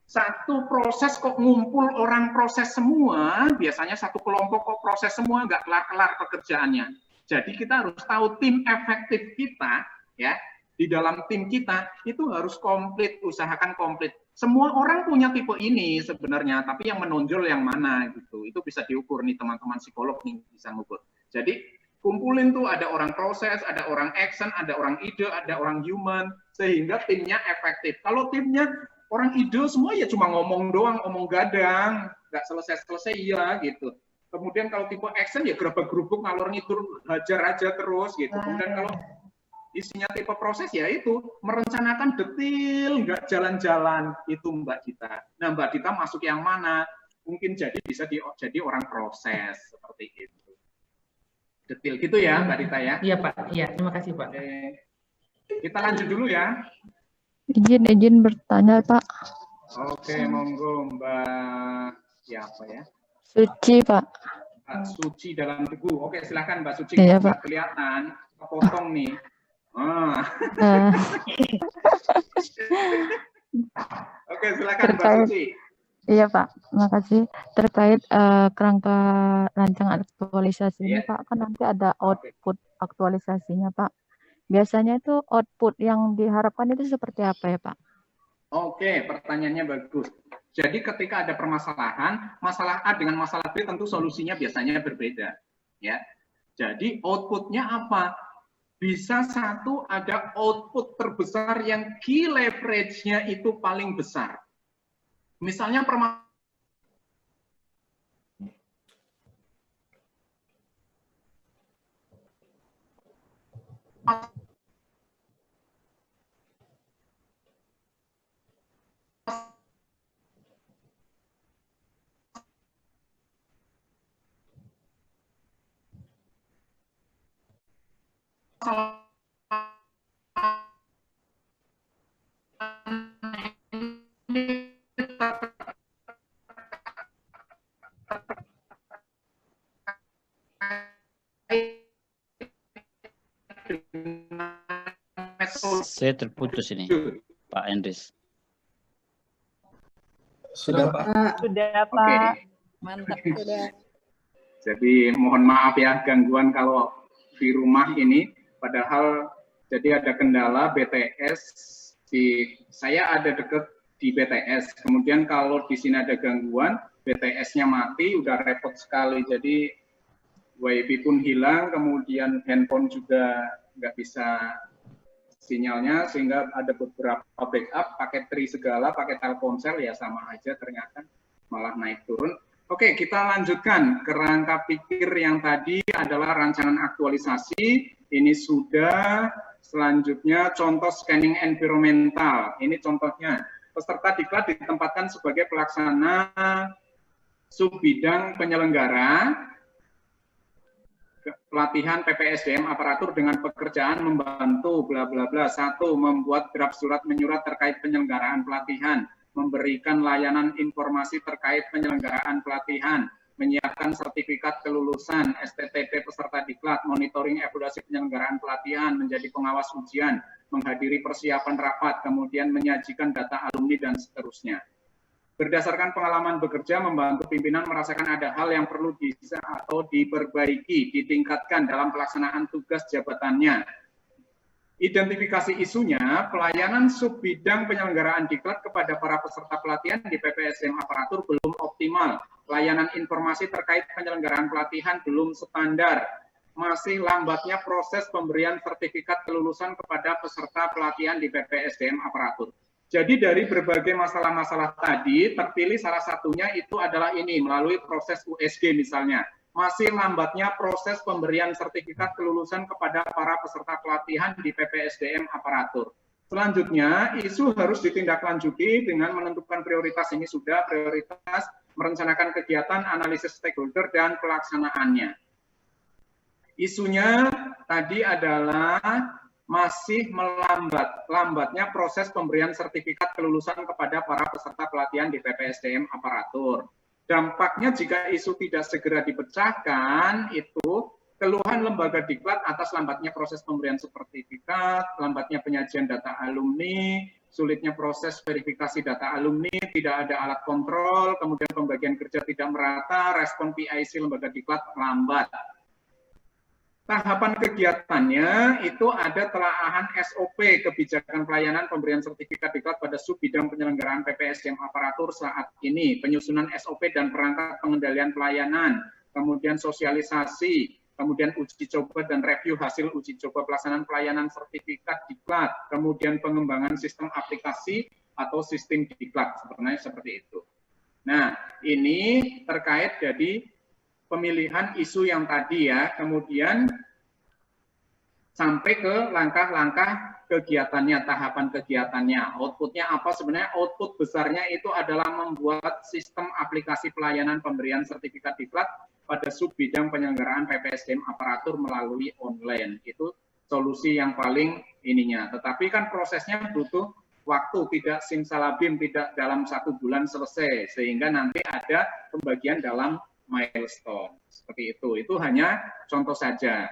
satu proses kok ngumpul orang proses semua, biasanya satu kelompok kok proses semua, nggak kelar-kelar pekerjaannya. Jadi kita harus tahu tim efektif kita, ya, di dalam tim kita itu harus komplit, usahakan komplit. Semua orang punya tipe ini sebenarnya, tapi yang menonjol yang mana gitu. Itu bisa diukur nih teman-teman psikolog nih bisa ngukur. Jadi kumpulin tuh ada orang proses, ada orang action, ada orang ide, ada orang human, sehingga timnya efektif. Kalau timnya orang ide semua ya cuma ngomong doang, omong gadang, nggak selesai-selesai ya gitu. Kemudian kalau tipe action ya gerabak-gerubuk ngalor ngidur, hajar aja terus gitu. Kemudian kalau isinya tipe proses ya itu merencanakan detail, nggak jalan-jalan, itu Mbak Dita. Nah Mbak Dita masuk yang mana? Mungkin bisa jadi orang proses seperti itu. Detil gitu ya Mbak Dita ya? Iya Pak, iya terima kasih Pak. Oke. Kita lanjut dulu ya. Izin bertanya Pak. Oke, monggo Mbak siapa ya? Suci Pak. Mbak Suci dalam teguh. Oke silakan Mbak Suci. Iya, Nggak Pak. kelihatan, kepotong nih. Oke silakan Mbak Suci. Iya Pak, makasih. Terkait kerangka rancangan aktualisasi ini Pak, kan nanti ada output aktualisasinya Pak. Biasanya itu output yang diharapkan itu seperti apa ya Pak? Oke, pertanyaannya bagus. Jadi ketika ada permasalahan, masalah A dengan masalah B tentu solusinya biasanya berbeda. Ya. Jadi outputnya apa? Bisa satu ada output terbesar yang key leverage-nya itu paling besar. Misalnya Saya terputus ini, Pak Endris. Sudah, Pak. Sudah, Pak. Oke. Mantap, sudah. Jadi mohon maaf ya gangguan kalau di rumah ini, padahal jadi ada kendala BTS saya ada deket di BTS. Kemudian kalau di sini ada gangguan, BTS-nya mati, udah repot sekali. Jadi WiFi pun hilang, kemudian handphone juga nggak bisa sinyalnya, sehingga ada beberapa backup, pakai Tri segala, pakai Telkomsel, ya sama aja ternyata malah naik turun. Oke, kita lanjutkan. Kerangka pikir yang tadi adalah rancangan aktualisasi. Ini sudah. Selanjutnya contoh scanning environmental. Ini contohnya. Peserta diklat ditempatkan sebagai pelaksana subbidang penyelenggara pelatihan PPSDM aparatur dengan pekerjaan membantu bla bla bla. 1. Membuat draft surat menyurat terkait penyelenggaraan pelatihan, memberikan layanan informasi terkait penyelenggaraan pelatihan, menyiapkan sertifikat kelulusan, STTP peserta diklat, monitoring evaluasi penyelenggaraan pelatihan, menjadi pengawas ujian, menghadiri persiapan rapat, kemudian menyajikan data alumni dan seterusnya. Berdasarkan pengalaman bekerja, membantu pimpinan merasakan ada hal yang perlu bisa atau diperbaiki, ditingkatkan dalam pelaksanaan tugas jabatannya. Identifikasi isunya, pelayanan subbidang penyelenggaraan diklat kepada para peserta pelatihan di PPSDM aparatur belum optimal. Layanan informasi terkait penyelenggaraan pelatihan belum standar. Masih lambatnya proses pemberian sertifikat kelulusan kepada peserta pelatihan di PPSDM aparatur. Jadi dari berbagai masalah-masalah tadi, terpilih salah satunya itu adalah ini, melalui proses USG misalnya. Masih lambatnya proses pemberian sertifikat kelulusan kepada para peserta pelatihan di PPSDM aparatur. Selanjutnya, isu harus ditindaklanjuti dengan menentukan prioritas. Ini sudah prioritas merencanakan kegiatan, analisis stakeholder, dan pelaksanaannya. Isunya tadi adalah masih lambatnya proses pemberian sertifikat kelulusan kepada para peserta pelatihan di PPSDM aparatur. Dampaknya jika isu tidak segera dipecahkan, itu keluhan lembaga diklat atas lambatnya proses pemberian sertifikat, lambatnya penyajian data alumni, sulitnya proses verifikasi data alumni, tidak ada alat kontrol, kemudian pembagian kerja tidak merata, respon PIC lembaga diklat lambat. Tahapan kegiatannya itu ada telaahan SOP kebijakan pelayanan pemberian sertifikat diklat pada subbidang penyelenggaraan PPSDM aparatur saat ini, penyusunan SOP dan perangkat pengendalian pelayanan, kemudian sosialisasi, kemudian uji coba dan review hasil uji coba pelaksanaan pelayanan sertifikat diklat, kemudian pengembangan sistem aplikasi atau sistem diklat, seperti itu. Nah, ini terkait jadi pemilihan isu yang tadi ya, kemudian sampai ke langkah-langkah kegiatannya, tahapan kegiatannya. Outputnya apa sebenarnya? Output besarnya itu adalah membuat sistem aplikasi pelayanan pemberian sertifikat diklat pada subbidang penyelenggaraan PPSDM aparatur melalui online. Itu solusi yang paling ininya. Tetapi kan prosesnya butuh waktu, tidak simsalabim, tidak dalam 1 bulan selesai, sehingga nanti ada pembagian dalam milestone. Seperti itu hanya contoh saja.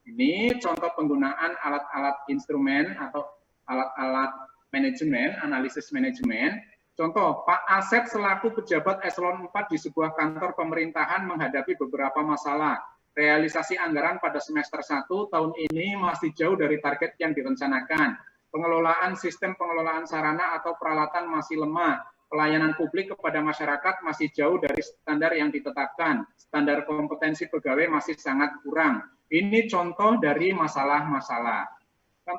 Ini contoh penggunaan alat-alat instrumen atau alat-alat manajemen, analisis manajemen. Contoh, Pak Asep selaku pejabat eselon 4 di sebuah kantor pemerintahan menghadapi beberapa masalah. Realisasi anggaran pada semester 1 tahun ini masih jauh dari target yang direncanakan. Pengelolaan sistem pengelolaan sarana atau peralatan masih lemah. Pelayanan publik kepada masyarakat masih jauh dari standar yang ditetapkan. Standar kompetensi pegawai masih sangat kurang. Ini contoh dari masalah-masalah.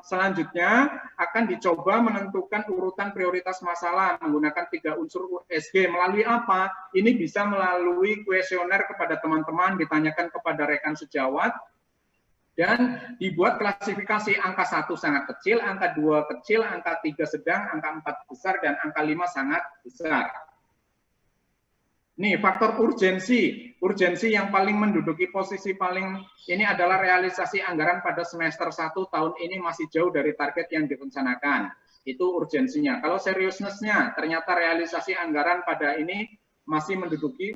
Selanjutnya akan dicoba menentukan urutan prioritas masalah menggunakan 3 unsur USG. Melalui apa? Ini bisa melalui kuesioner kepada teman-teman, ditanyakan kepada rekan sejawat, dan dibuat klasifikasi angka 1 sangat kecil, angka 2 kecil, angka 3 sedang, angka 4 besar, dan angka 5 sangat besar. Nih, faktor urgensi. Urgensi yang paling menduduki posisi paling ini adalah realisasi anggaran pada semester 1 tahun ini masih jauh dari target yang direncanakan. Itu urgensinya. Kalau seriousness-nya, ternyata realisasi anggaran pada ini masih menduduki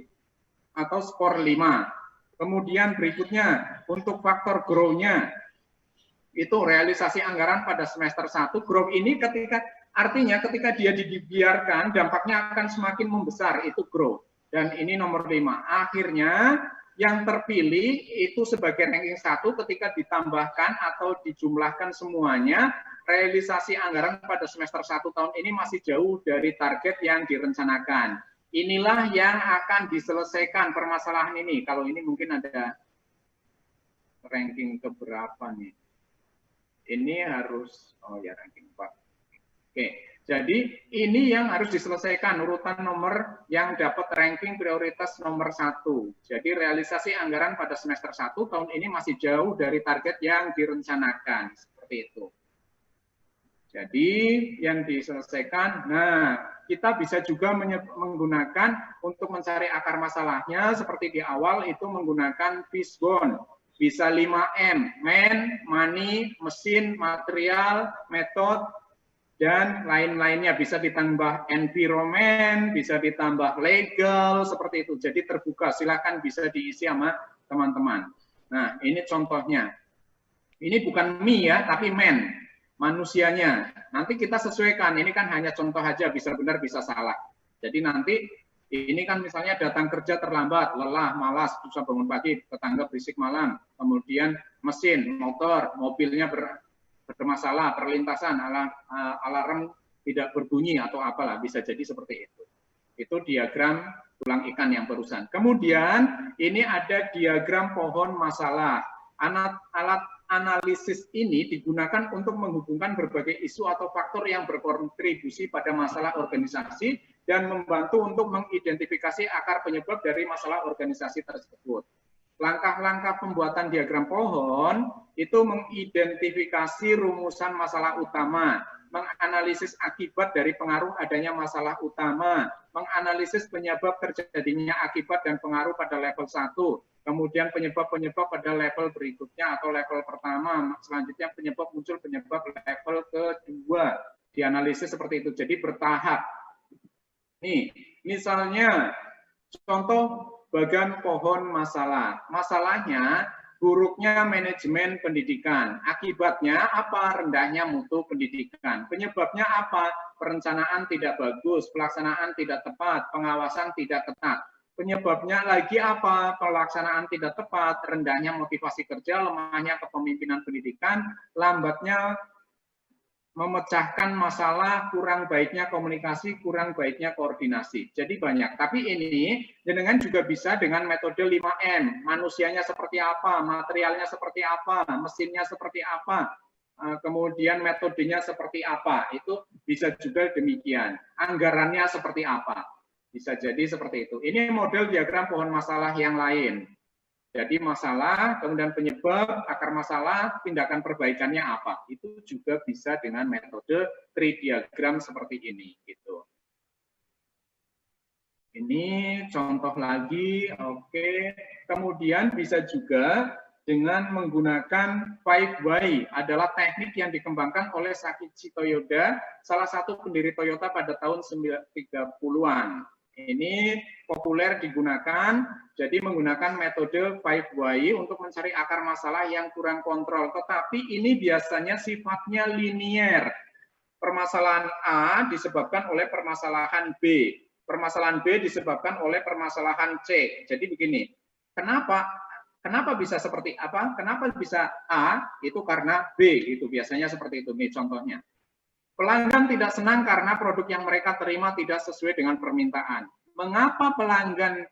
atau skor 5. Kemudian berikutnya, untuk faktor grow-nya, itu realisasi anggaran pada semester 1. Grow ini ketika Artinya ketika dia dibiarkan, dampaknya akan semakin membesar, itu growth. Dan ini nomor 5. Akhirnya yang terpilih itu sebagai ranking 1 ketika ditambahkan atau dijumlahkan semuanya, realisasi anggaran pada semester 1 tahun ini masih jauh dari target yang direncanakan. Inilah yang akan diselesaikan permasalahan ini. Kalau ini mungkin ada ranking keberapa nih? Ini harus, oh ya ranking 4. Oke, jadi ini yang harus diselesaikan, urutan nomor yang dapat ranking prioritas nomor 1. Jadi realisasi anggaran pada semester 1 tahun ini masih jauh dari target yang direncanakan. Seperti itu. Jadi yang diselesaikan, nah kita bisa juga menggunakan untuk mencari akar masalahnya seperti di awal itu menggunakan fishbone. Bisa 5M, man, money, mesin, material, metode, dan lain-lainnya. Bisa ditambah environment, bisa ditambah legal, seperti itu. Jadi terbuka, silakan bisa diisi sama teman-teman. Nah, ini contohnya. Ini bukan me ya, tapi man, manusianya. Nanti kita sesuaikan, ini kan hanya contoh aja, bisa benar, bisa salah. Jadi nanti, ini kan misalnya datang kerja terlambat, lelah, malas, susah bangun pagi, tetangga berisik malam, kemudian mesin, motor, mobilnya bermasalah, perlintasan, alarm tidak berbunyi atau apalah, bisa jadi seperti itu. Itu diagram tulang ikan yang barusan. Kemudian ini ada diagram pohon masalah. Alat analisis ini digunakan untuk menghubungkan berbagai isu atau faktor yang berkontribusi pada masalah organisasi dan membantu untuk mengidentifikasi akar penyebab dari masalah organisasi tersebut. Langkah-langkah pembuatan diagram pohon itu mengidentifikasi rumusan masalah utama, menganalisis akibat dari pengaruh adanya masalah utama, menganalisis penyebab terjadinya akibat dan pengaruh pada level 1, kemudian penyebab-penyebab pada level berikutnya atau level pertama, selanjutnya penyebab muncul penyebab level kedua, dianalisis seperti itu, jadi bertahap. Nih, misalnya contoh bagan pohon masalah. Masalahnya buruknya manajemen pendidikan. Akibatnya apa? Rendahnya mutu pendidikan. Penyebabnya apa? Perencanaan tidak bagus, pelaksanaan tidak tepat, pengawasan tidak ketat. Penyebabnya lagi apa? Pelaksanaan tidak tepat, rendahnya motivasi kerja, lemahnya kepemimpinan pendidikan, lambatnya memecahkan masalah, kurang baiknya komunikasi, kurang baiknya koordinasi. Jadi banyak. Tapi ini jenengan juga bisa dengan metode 5M. Manusianya seperti apa, materialnya seperti apa, mesinnya seperti apa, kemudian metodenya seperti apa. Itu bisa juga demikian. Anggarannya seperti apa. Bisa jadi seperti itu. Ini model diagram pohon masalah yang lain. Jadi masalah, kemudian penyebab, akar masalah, tindakan perbaikannya apa. Itu juga bisa dengan metode tree diagram seperti ini. Gitu. Ini contoh lagi, oke. Kemudian bisa juga dengan menggunakan 5Y, adalah teknik yang dikembangkan oleh Sakichi Toyoda, salah satu pendiri Toyota pada tahun 1930-an. Ini populer digunakan, jadi menggunakan metode 5Y untuk mencari akar masalah yang kurang kontrol. Tetapi ini biasanya sifatnya linier. Permasalahan A disebabkan oleh permasalahan B. Permasalahan B disebabkan oleh permasalahan C. Jadi begini, kenapa bisa seperti apa? Kenapa bisa A? Itu karena B. Itu biasanya seperti itu. Ini contohnya. Pelanggan tidak senang karena produk yang mereka terima tidak sesuai dengan permintaan. Mengapa pelanggan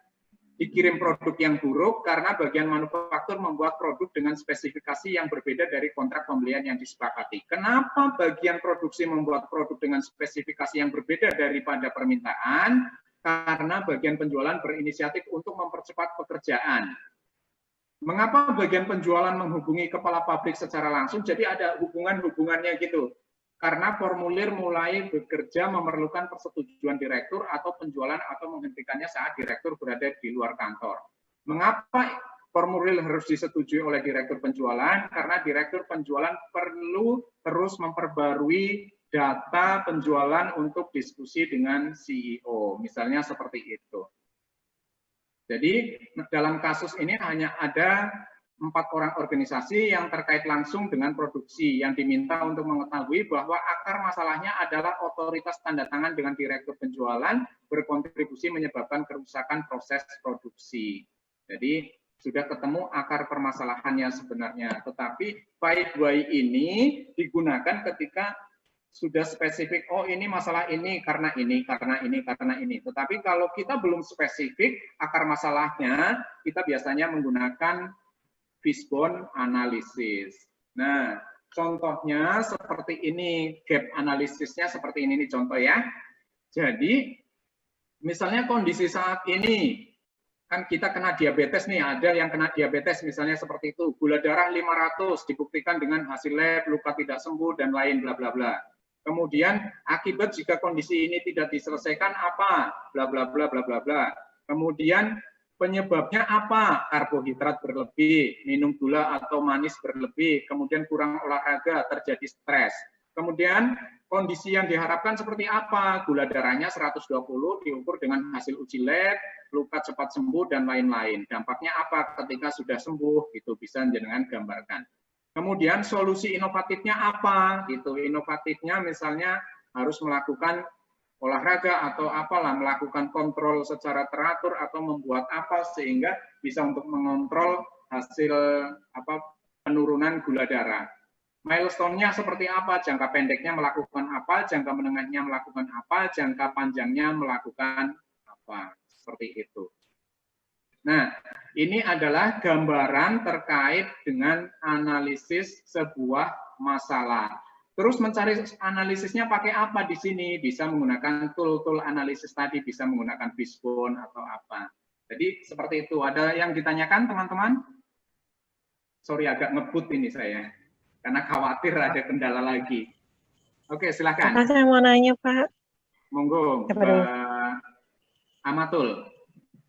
dikirim produk yang buruk? Karena bagian manufaktur membuat produk dengan spesifikasi yang berbeda dari kontrak pembelian yang disepakati. Kenapa bagian produksi membuat produk dengan spesifikasi yang berbeda daripada permintaan? Karena bagian penjualan berinisiatif untuk mempercepat pekerjaan. Mengapa bagian penjualan menghubungi kepala pabrik secara langsung? Jadi ada hubungan-hubungannya gitu. Karena formulir mulai bekerja memerlukan persetujuan direktur atau penjualan atau menghentikannya saat direktur berada di luar kantor. Mengapa formulir harus disetujui oleh direktur penjualan? Karena direktur penjualan perlu terus memperbarui data penjualan untuk diskusi dengan CEO. Misalnya seperti itu. Jadi dalam kasus ini hanya ada 4 orang organisasi yang terkait langsung dengan produksi yang diminta untuk mengetahui bahwa akar masalahnya adalah otoritas tanda tangan dengan direktur penjualan berkontribusi menyebabkan kerusakan proses produksi. Jadi sudah ketemu akar permasalahannya sebenarnya, tetapi by way ini digunakan ketika sudah spesifik, oh ini masalah ini, karena ini, karena ini, karena ini. Tetapi kalau kita belum spesifik akar masalahnya, kita biasanya menggunakan fishbone analisis. Nah, contohnya seperti ini, gap analisisnya seperti ini nih contoh ya. Jadi, misalnya kondisi saat ini, kan kita kena diabetes nih, ada yang kena diabetes misalnya seperti itu, gula darah 500 dibuktikan dengan hasil lab, luka tidak sembuh, dan lain bla bla bla. Kemudian akibat jika kondisi ini tidak diselesaikan apa? Bla bla bla bla bla bla. Kemudian penyebabnya apa? Karbohidrat berlebih, minum gula atau manis berlebih, kemudian kurang olahraga, terjadi stres. Kemudian kondisi yang diharapkan seperti apa? Gula darahnya 120 diukur dengan hasil uji lab, luka cepat sembuh, dan lain-lain. Dampaknya apa ketika sudah sembuh? Gitu bisa jenengan gambarkan. Kemudian solusi inovatifnya apa? Gitu. Inovatifnya misalnya harus melakukan olahraga atau apalah, melakukan kontrol secara teratur atau membuat apa sehingga bisa untuk mengontrol hasil penurunan gula darah. Milestone-nya seperti apa? Jangka pendeknya melakukan apa? Jangka menengahnya melakukan apa? Jangka panjangnya melakukan apa? Seperti itu. Nah, ini adalah gambaran terkait dengan analisis sebuah masalah. Terus mencari analisisnya pakai apa di sini? Bisa menggunakan tool-tool analisis tadi, bisa menggunakan fishbone atau apa. Jadi seperti itu. Ada yang ditanyakan teman-teman? Sorry agak ngebut ini saya, karena khawatir ada kendala lagi. Oke, silakan. Saya mau nanya Pak. Monggo, Amatul.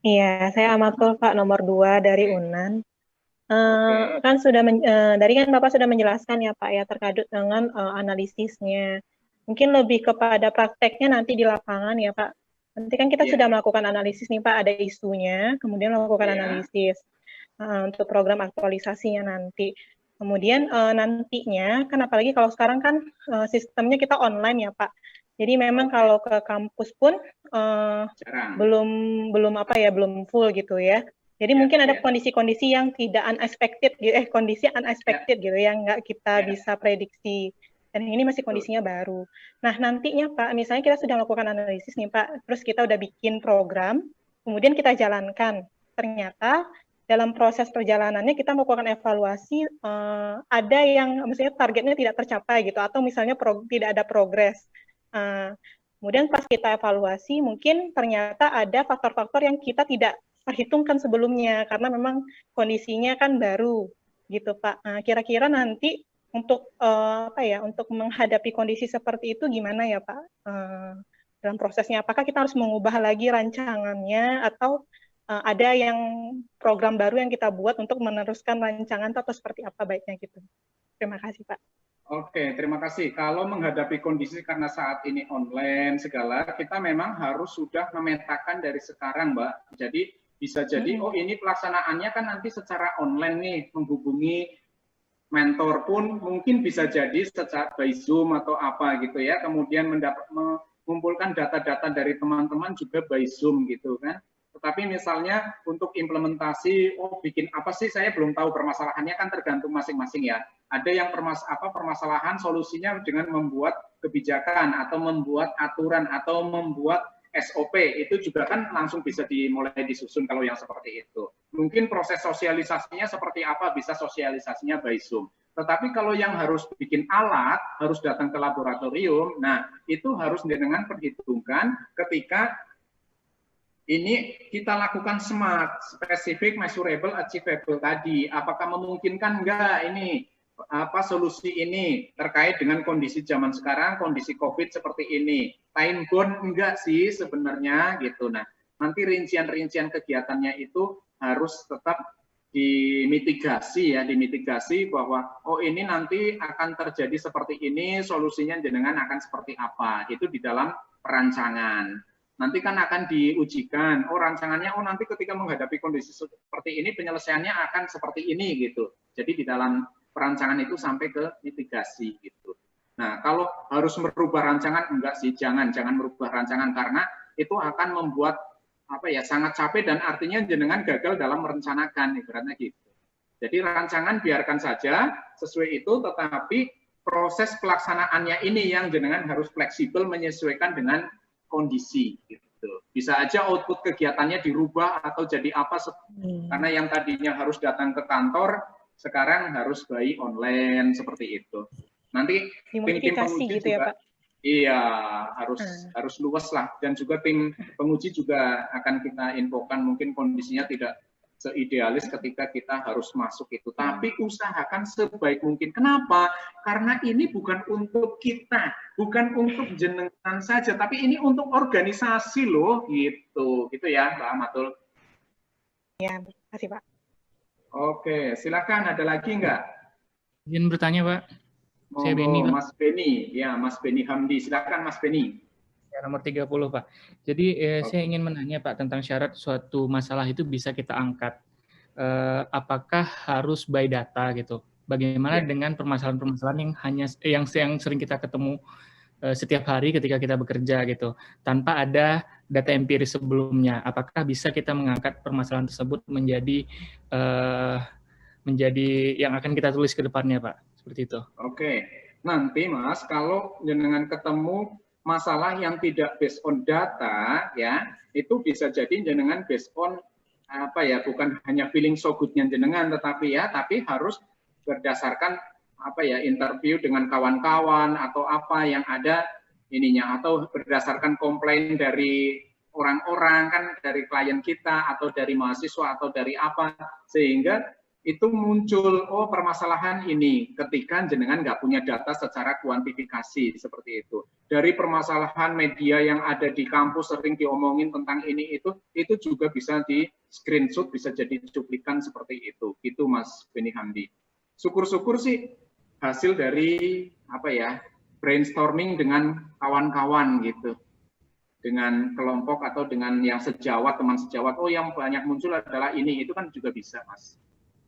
Iya, saya Amatul Pak, nomor 2 dari UNAN. Kan sudah dari kan Bapak sudah menjelaskan ya Pak ya terkait dengan analisisnya. Mungkin lebih kepada prakteknya nanti di lapangan ya Pak. Nanti kan kita sudah melakukan analisis nih Pak, ada isunya, kemudian melakukan analisis untuk program aktualisasinya nanti. Kemudian nantinya kan apalagi kalau sekarang kan sistemnya kita online ya Pak. Jadi memang kalau ke kampus pun belum full gitu ya. Jadi mungkin ada kondisi-kondisi yang tidak unexpected, kondisi unexpected gitu yang nggak kita bisa prediksi. Dan ini masih kondisinya baru. Nah nantinya Pak, misalnya kita sudah melakukan analisis nih Pak, terus kita udah bikin program, kemudian kita jalankan. Ternyata dalam proses perjalanannya kita melakukan evaluasi, ada yang misalnya targetnya tidak tercapai gitu, atau misalnya tidak ada progres. Kemudian pas kita evaluasi, mungkin ternyata ada faktor-faktor yang kita tidak perhitungkan sebelumnya karena memang kondisinya kan baru gitu Pak. Kira-kira nanti untuk untuk menghadapi kondisi seperti itu gimana ya Pak dalam prosesnya? Apakah kita harus mengubah lagi rancangannya atau ada yang program baru yang kita buat untuk meneruskan rancangan atau seperti apa baiknya gitu? Terima kasih Pak. Oke, terima kasih. Kalau menghadapi kondisi karena saat ini online segala, kita memang harus sudah memetakan dari sekarang, Mbak. Jadi bisa jadi, oh ini pelaksanaannya kan nanti secara online nih, menghubungi mentor pun mungkin bisa jadi secara by Zoom atau apa gitu ya. Kemudian mengumpulkan data-data dari teman-teman juga by Zoom gitu kan. Tetapi misalnya untuk implementasi, oh bikin apa sih, saya belum tahu permasalahannya kan tergantung masing-masing ya. Ada yang permasalahan solusinya dengan membuat kebijakan atau membuat aturan atau membuat SOP, itu juga kan langsung bisa dimulai disusun kalau yang seperti itu. Mungkin proses sosialisasinya seperti apa, bisa sosialisasinya by Zoom. Tetapi kalau yang harus bikin alat, harus datang ke laboratorium, nah itu harus dengan perhitungkan ketika ini kita lakukan SMART, specific, measurable, achievable tadi. Apakah memungkinkan enggak ini solusi ini terkait dengan kondisi zaman sekarang, kondisi COVID seperti ini. Time bound enggak sih sebenarnya gitu. Nah, nanti rincian-rincian kegiatannya itu harus tetap dimitigasi ya, dimitigasi bahwa oh ini nanti akan terjadi seperti ini, solusinya jenengan akan seperti apa. Itu di dalam perancangan. nanti kan akan diujikan, oh rancangannya, oh nanti ketika menghadapi kondisi seperti ini penyelesaiannya akan seperti ini gitu. Jadi di dalam perancangan itu sampai ke mitigasi gitu. Nah, kalau harus merubah rancangan, enggak sih, jangan merubah rancangan, karena itu akan membuat sangat capek dan artinya jenengan gagal dalam merencanakan, ibaratnya gitu. Jadi rancangan biarkan saja sesuai itu, tetapi proses pelaksanaannya ini yang jenengan harus fleksibel menyesuaikan dengan kondisi gitu. Bisa aja output kegiatannya dirubah atau jadi apa, karena yang tadinya harus datang ke kantor sekarang harus by online seperti itu. Nanti tim-tim penguji gitu juga, ya, Pak? Iya, harus luas lah, dan juga tim penguji juga akan kita infokan mungkin kondisinya tidak seidealis ketika kita harus masuk itu. Tapi usahakan sebaik mungkin. Kenapa? Karena ini bukan untuk kita, bukan untuk jenengan saja, tapi ini untuk organisasi loh, gitu. Gitu ya, Mbak Amatul. Ya, terima kasih, Pak. Oke, silakan. Ada lagi nggak? Izin bertanya, Pak. Saya Beni, Pak. Mas Beni. Ya, Mas Beni Hamdi. Silakan, Mas Beni. Ya, nomor 30, Pak. Jadi saya ingin menanya, Pak, tentang syarat suatu masalah itu bisa kita angkat. Apakah harus by data gitu? Bagaimana dengan permasalahan-permasalahan yang sering kita ketemu setiap hari ketika kita bekerja gitu, tanpa ada data empiris sebelumnya? Apakah bisa kita mengangkat permasalahan tersebut menjadi yang akan kita tulis ke depannya, Pak? Seperti itu. Oke. Nanti, Mas, kalau jenengan ketemu masalah yang tidak based on data, ya, itu bisa jadi jenengan based on bukan hanya feeling so good-nya jenengan, tapi harus berdasarkan interview dengan kawan-kawan atau apa yang ada ininya, atau berdasarkan komplain dari orang-orang kan, dari klien kita atau dari mahasiswa atau dari apa, sehingga itu muncul, oh permasalahan ini, ketika jenengan nggak punya data secara kuantifikasi, seperti itu. Dari permasalahan media yang ada di kampus sering diomongin tentang ini, itu juga bisa di screenshot, bisa jadi cuplikan seperti itu. Itu Mas Beni Hamdi. Syukur-syukur sih hasil dari brainstorming dengan kawan-kawan gitu. Dengan kelompok atau dengan yang sejawat, teman sejawat, oh yang banyak muncul adalah ini, itu kan juga bisa, Mas.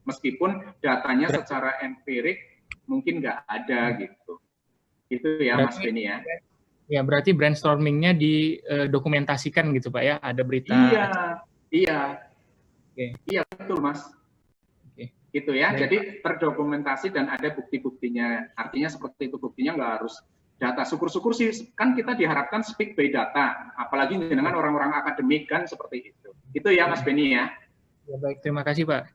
Meskipun datanya secara empirik mungkin nggak ada gitu. Itu ya, berarti, Mas Beni ya. Ya, berarti brainstormingnya didokumentasikan gitu, Pak ya? Ada berita. Iya. Okay. Iya, betul, Mas. Okay. Gitu ya. Baik. Jadi terdokumentasi dan ada bukti-buktinya. Artinya seperti itu, buktinya nggak harus data. Syukur-syukur sih, kan kita diharapkan speak by data. Apalagi dengan orang-orang akademik kan seperti itu. Itu ya, Mas Beni ya. Ya, baik, terima kasih, Pak.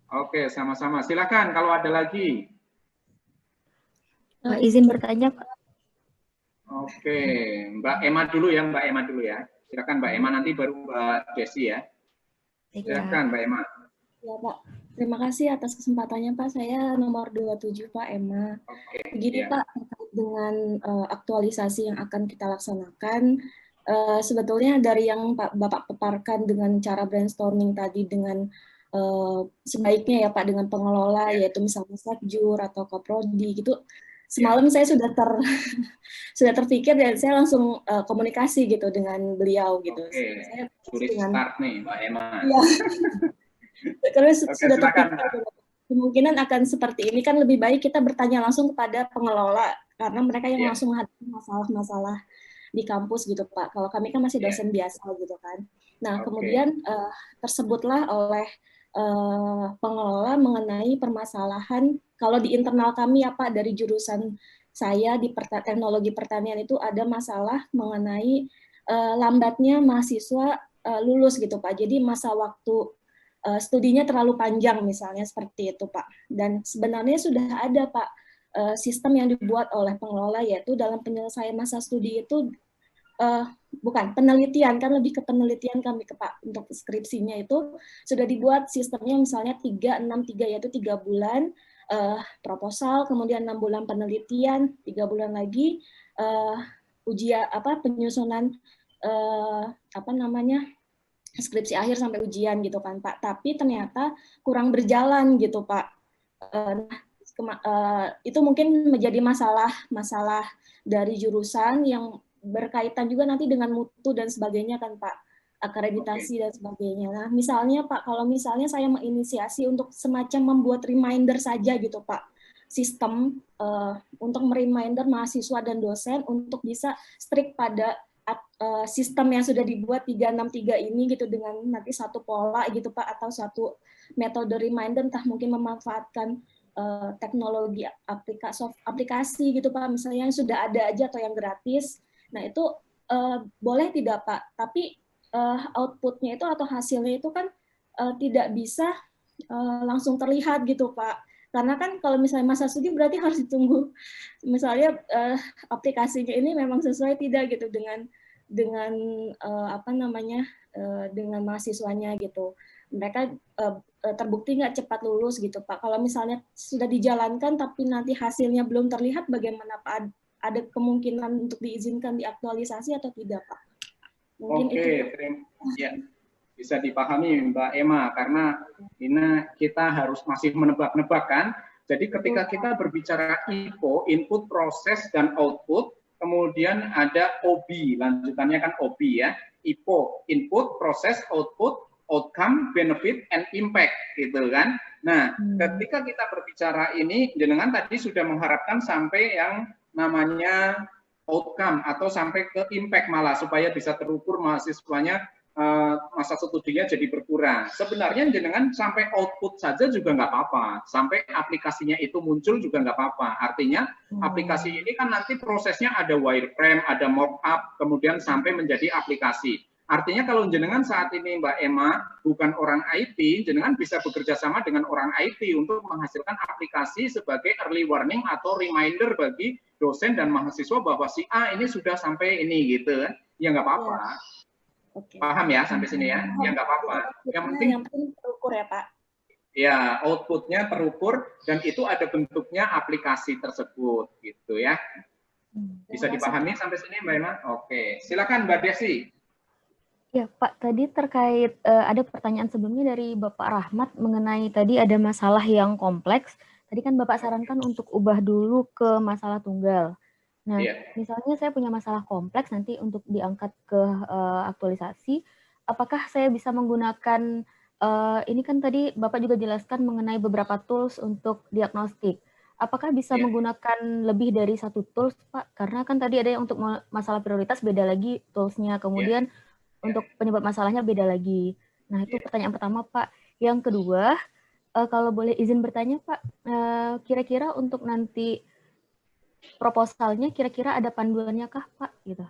Oke, sama-sama. Silakan kalau ada lagi. Izin bertanya, Pak. Oke, Mbak Emma dulu ya. Silakan Mbak Emma, nanti baru Mbak Desi ya. Silakan Mbak Emma. Ya, Pak. Terima kasih atas kesempatannya, Pak. Saya nomor 27, Pak Emma. Oke. Begini, ya. Pak, terkait dengan aktualisasi yang akan kita laksanakan, sebetulnya dari yang Bapak paparkan dengan cara brainstorming tadi dengan sebaiknya ya Pak dengan pengelola, yaitu misalnya Sekjur atau Koprodi gitu. Semalam saya sudah terpikir dan saya langsung komunikasi gitu dengan beliau gitu. Oke. Saya dengan start nih Mbak Emma. Ya. Karena sudah terpikir kemungkinan akan seperti ini, kan lebih baik kita bertanya langsung kepada pengelola karena mereka yang langsung menghadapi masalah-masalah di kampus gitu Pak. Kalau kami kan masih dosen biasa gitu kan. Nah, kemudian tersebutlah oleh pengelola mengenai permasalahan kalau di internal kami apa dari jurusan saya di teknologi pertanian itu ada masalah mengenai lambatnya mahasiswa lulus gitu Pak. Jadi masa waktu studinya terlalu panjang misalnya seperti itu Pak. Dan sebenarnya sudah ada Pak sistem yang dibuat oleh pengelola, yaitu dalam penyelesaian masa studi itu bukan penelitian, kan lebih ke penelitian kami ke Pak untuk skripsinya itu sudah dibuat sistemnya misalnya 3-6-3, yaitu 3 bulan proposal, kemudian 6 bulan penelitian, 3 bulan lagi ujian penyusunan skripsi akhir sampai ujian gitu kan Pak. Tapi ternyata kurang berjalan gitu Pak. Itu mungkin menjadi masalah dari jurusan yang berkaitan juga nanti dengan mutu dan sebagainya kan Pak, akreditasi dan sebagainya. Nah, misalnya Pak, kalau misalnya saya menginisiasi untuk semacam membuat reminder saja gitu Pak, sistem untuk mereminder mahasiswa dan dosen untuk bisa strict pada sistem yang sudah dibuat 363 ini gitu, dengan nanti satu pola gitu Pak, atau satu metode reminder, entah mungkin memanfaatkan teknologi aplikasi gitu Pak, misalnya yang sudah ada aja atau yang gratis. Nah itu boleh tidak Pak? Tapi outputnya itu atau hasilnya itu kan tidak bisa langsung terlihat gitu Pak. Karena kan kalau misalnya masa studi berarti harus ditunggu. Misalnya aplikasinya ini memang sesuai tidak gitu dengan apa namanya dengan mahasiswanya gitu. Mereka terbukti nggak cepat lulus gitu Pak. Kalau misalnya sudah dijalankan tapi nanti hasilnya belum terlihat, bagaimana Pak? Ada kemungkinan untuk diizinkan diaktualisasi atau tidak Pak? Mungkin Oke, ya, bisa dipahami Mbak Emma, karena ini kita harus masih menebak-nebak kan. Jadi ketika kita berbicara IPO, input, proses, dan output, kemudian ada OB, lanjutannya kan OB ya, IPO, input, proses, output, outcome, benefit, and impact, gitu kan. Nah, ketika kita berbicara ini, jenengan tadi sudah mengharapkan sampai yang namanya outcome atau sampai ke impact malah, supaya bisa terukur mahasiswanya masa studinya jadi berkurang. Sebenarnya jenengan sampai output saja juga nggak apa-apa, sampai aplikasinya itu muncul juga nggak apa-apa. Artinya aplikasi ini kan nanti prosesnya ada wireframe, ada mockup, kemudian sampai menjadi aplikasi. Artinya kalau jenengan saat ini Mbak Emma bukan orang IT, jenengan bisa bekerja sama dengan orang IT untuk menghasilkan aplikasi sebagai early warning atau reminder bagi dosen dan mahasiswa bahwa si A ini sudah sampai ini gitu kan. Ya nggak apa-apa. Oke. Paham ya sampai sini ya? Ya nggak apa-apa. Yang penting terukur ya Pak. Ya, outputnya terukur dan itu ada bentuknya aplikasi tersebut gitu ya. Bisa dipahami sampai sini Mbak Emma? Oke, silakan Mbak Desi. Ya Pak, tadi terkait ada pertanyaan sebelumnya dari Bapak Rahmat mengenai tadi ada masalah yang kompleks. Tadi kan Bapak sarankan untuk ubah dulu ke masalah tunggal. Nah, misalnya saya punya masalah kompleks nanti untuk diangkat ke aktualisasi, apakah saya bisa menggunakan, ini kan tadi Bapak juga jelaskan mengenai beberapa tools untuk diagnostik. Apakah bisa menggunakan lebih dari satu tools, Pak? Karena kan tadi ada yang untuk masalah prioritas beda lagi toolsnya, kemudian untuk penyebab masalahnya beda lagi. Nah, itu pertanyaan pertama, Pak. Yang kedua, kalau boleh izin bertanya, Pak, kira-kira untuk nanti proposalnya kira-kira ada panduannya kah Pak gitu?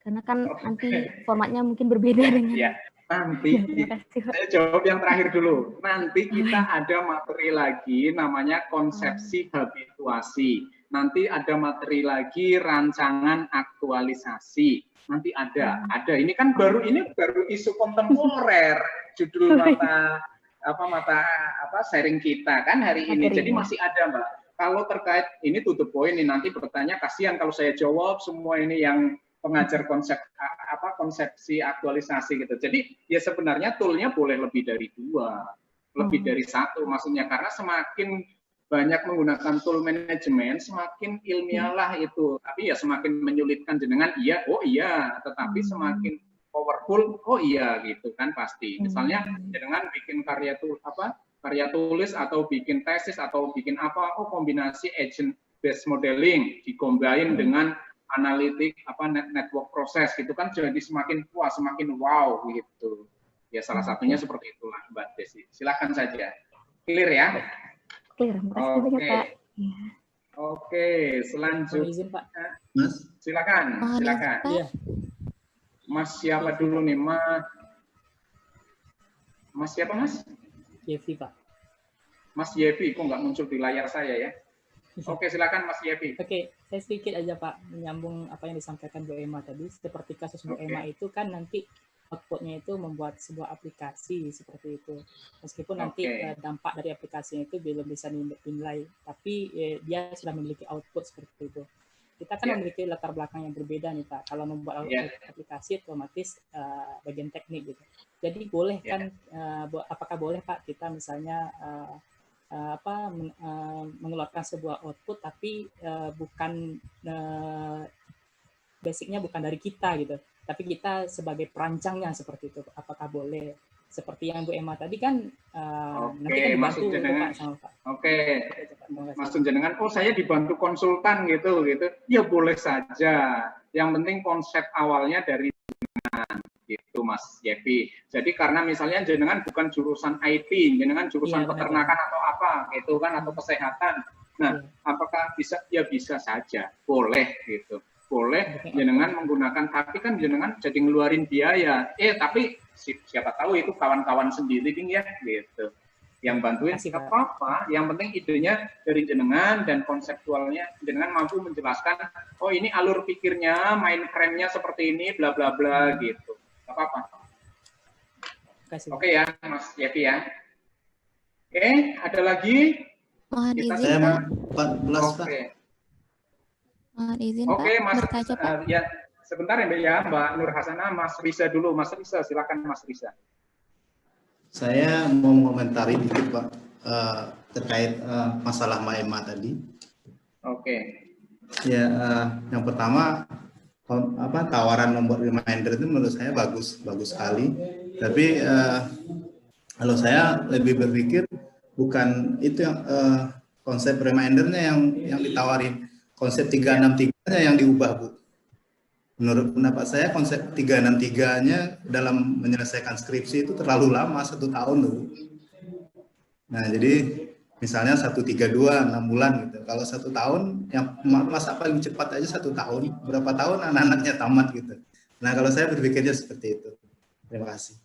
Karena kan nanti formatnya mungkin berbeda dengan nanti saya jawab yang terakhir dulu. Nanti kita ada materi lagi namanya konsepsi habituasi. Nanti ada materi lagi rancangan aktualisasi. Nanti ada. Ini kan baru isu kontemporer judul mata sharing kita kan hari ini. Jadi masih ada Mbak. Kalau terkait ini to the point, ini nanti bertanya kasihan kalau saya jawab semua ini yang pengajar konsepsi aktualisasi gitu. Jadi ya sebenarnya toolnya boleh lebih dari 2, lebih dari 1 maksudnya, karena semakin banyak menggunakan tool manajemen semakin ilmiah lah itu. Tapi ya semakin menyulitkan jenengan tetapi semakin powerful gitu kan pasti. Misalnya jenengan bikin karya tulis atau bikin tesis atau bikin kombinasi agent based modeling dicombine dengan analitik network proses gitu kan, jadi semakin wow gitu. Ya salah satunya seperti itulah Mbak Desi. Silakan saja. Clear ya? Clear. Makasih banyak Pak. Oke, selanjutnya. Izin Pak. Mas, silakan. Iya. Mas siapa dulu nih, Mas? Mas siapa Mas? Yevi Pak. Mas Yevi, kok nggak muncul di layar saya ya? Oke, silakan Mas Yevi. Oke, saya sedikit aja Pak menyambung apa yang disampaikan Bu Emma tadi. Seperti kasus Bu Emma itu kan nanti outputnya itu membuat sebuah aplikasi seperti itu. Meskipun nanti dampak dari aplikasinya itu belum bisa dinilai, tapi dia sudah memiliki output seperti itu. Kita kan memiliki latar belakang yang berbeda nih Pak. Kalau membuat aplikasi otomatis bagian teknik gitu. Jadi boleh kan, apakah boleh Pak kita misalnya mengeluarkan sebuah output tapi bukan basicnya bukan dari kita gitu, tapi kita sebagai perancangnya seperti itu. Apakah boleh seperti yang Bu Emma tadi kan nanti kan dibantu Pak sama Pak. Oke, maksud jenengan, oh saya dibantu konsultan gitu. Ya boleh saja. Yang penting konsep awalnya dari jenengan gitu Mas Yepi. Jadi karena misalnya jenengan bukan jurusan IT, jenengan jurusan peternakan atau apa gitu kan, atau kesehatan. Nah, apakah bisa? Ya bisa saja, boleh gitu. Boleh jenengan menggunakan, tapi kan jenengan jadi ngeluarin biaya. Tapi siapa tahu itu kawan-kawan sendiri ya gitu. Yang bantuin apa-apa, yang penting idenya dari jenengan dan konseptualnya jenengan mampu menjelaskan, oh ini alur pikirnya, main frame-nya seperti ini, bla bla bla gitu. Apa-apa. Oke ya, Mas Yepi ya. Oke, ada lagi? Mohon Kita izin, sudah 14, Pak. Mohon izin, Oke, Pak. Mas, Bertanya, Pak. ya sebentar ya Mbak Nur Hasanah, Mas Riza dulu. Mas Riza, silakan Mas Riza. Saya mau mengomentari dikit Pak terkait masalah Mbak Emma tadi. Oke. Ya, yang pertama tawaran membuat reminder itu menurut saya bagus sekali. Tapi kalau saya lebih berpikir bukan itu yang konsep remindernya yang ditawarin, konsep 363-nya yang diubah, Bu. Menurut pendapat saya konsep 363-nya dalam menyelesaikan skripsi itu terlalu lama, 1 tahun dulu. Nah, jadi misalnya 132 6 bulan gitu. Kalau 1 tahun, yang masa paling cepat aja 1 tahun. Berapa tahun anak-anaknya tamat gitu. Nah, kalau saya berpikirnya seperti itu. Terima kasih.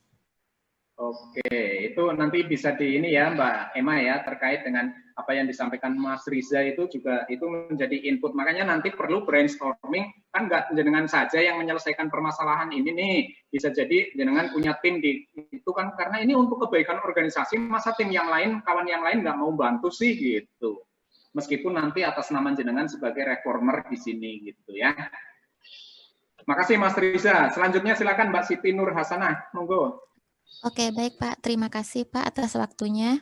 Oke, itu nanti bisa di ini ya Mbak Emma ya, terkait dengan apa yang disampaikan Mas Riza itu juga itu menjadi input. Makanya nanti perlu brainstorming, kan nggak jenengan saja yang menyelesaikan permasalahan ini nih. Bisa jadi jenengan punya tim di itu kan, karena ini untuk kebaikan organisasi, masa tim yang lain, kawan yang lain nggak mau bantu sih gitu. Meskipun nanti atas nama jenengan sebagai reformer di sini gitu ya. Makasih Mas Riza. Selanjutnya silakan Mbak Siti Nur Hasanah, monggo. Oke, baik Pak. Terima kasih Pak atas waktunya.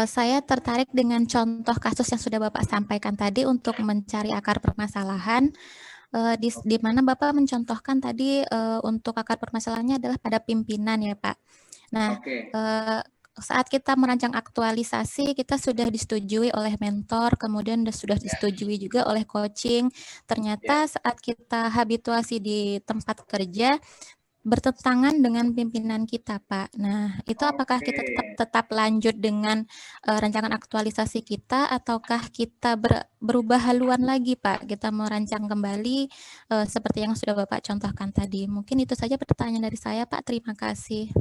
Saya tertarik dengan contoh kasus yang sudah Bapak sampaikan tadi untuk mencari akar permasalahan, di mana Bapak mencontohkan tadi untuk akar permasalahannya adalah pada pimpinan ya Pak. Nah, saat kita merancang aktualisasi, kita sudah disetujui oleh mentor, kemudian sudah disetujui juga oleh coaching. Ternyata saat kita habituasi di tempat kerja, bertentangan dengan pimpinan kita, Pak. Nah, itu apakah kita tetap lanjut dengan rancangan aktualisasi kita, ataukah kita berubah haluan lagi, Pak? Kita merancang kembali seperti yang sudah Bapak contohkan tadi. Mungkin itu saja pertanyaan dari saya, Pak. Terima kasih.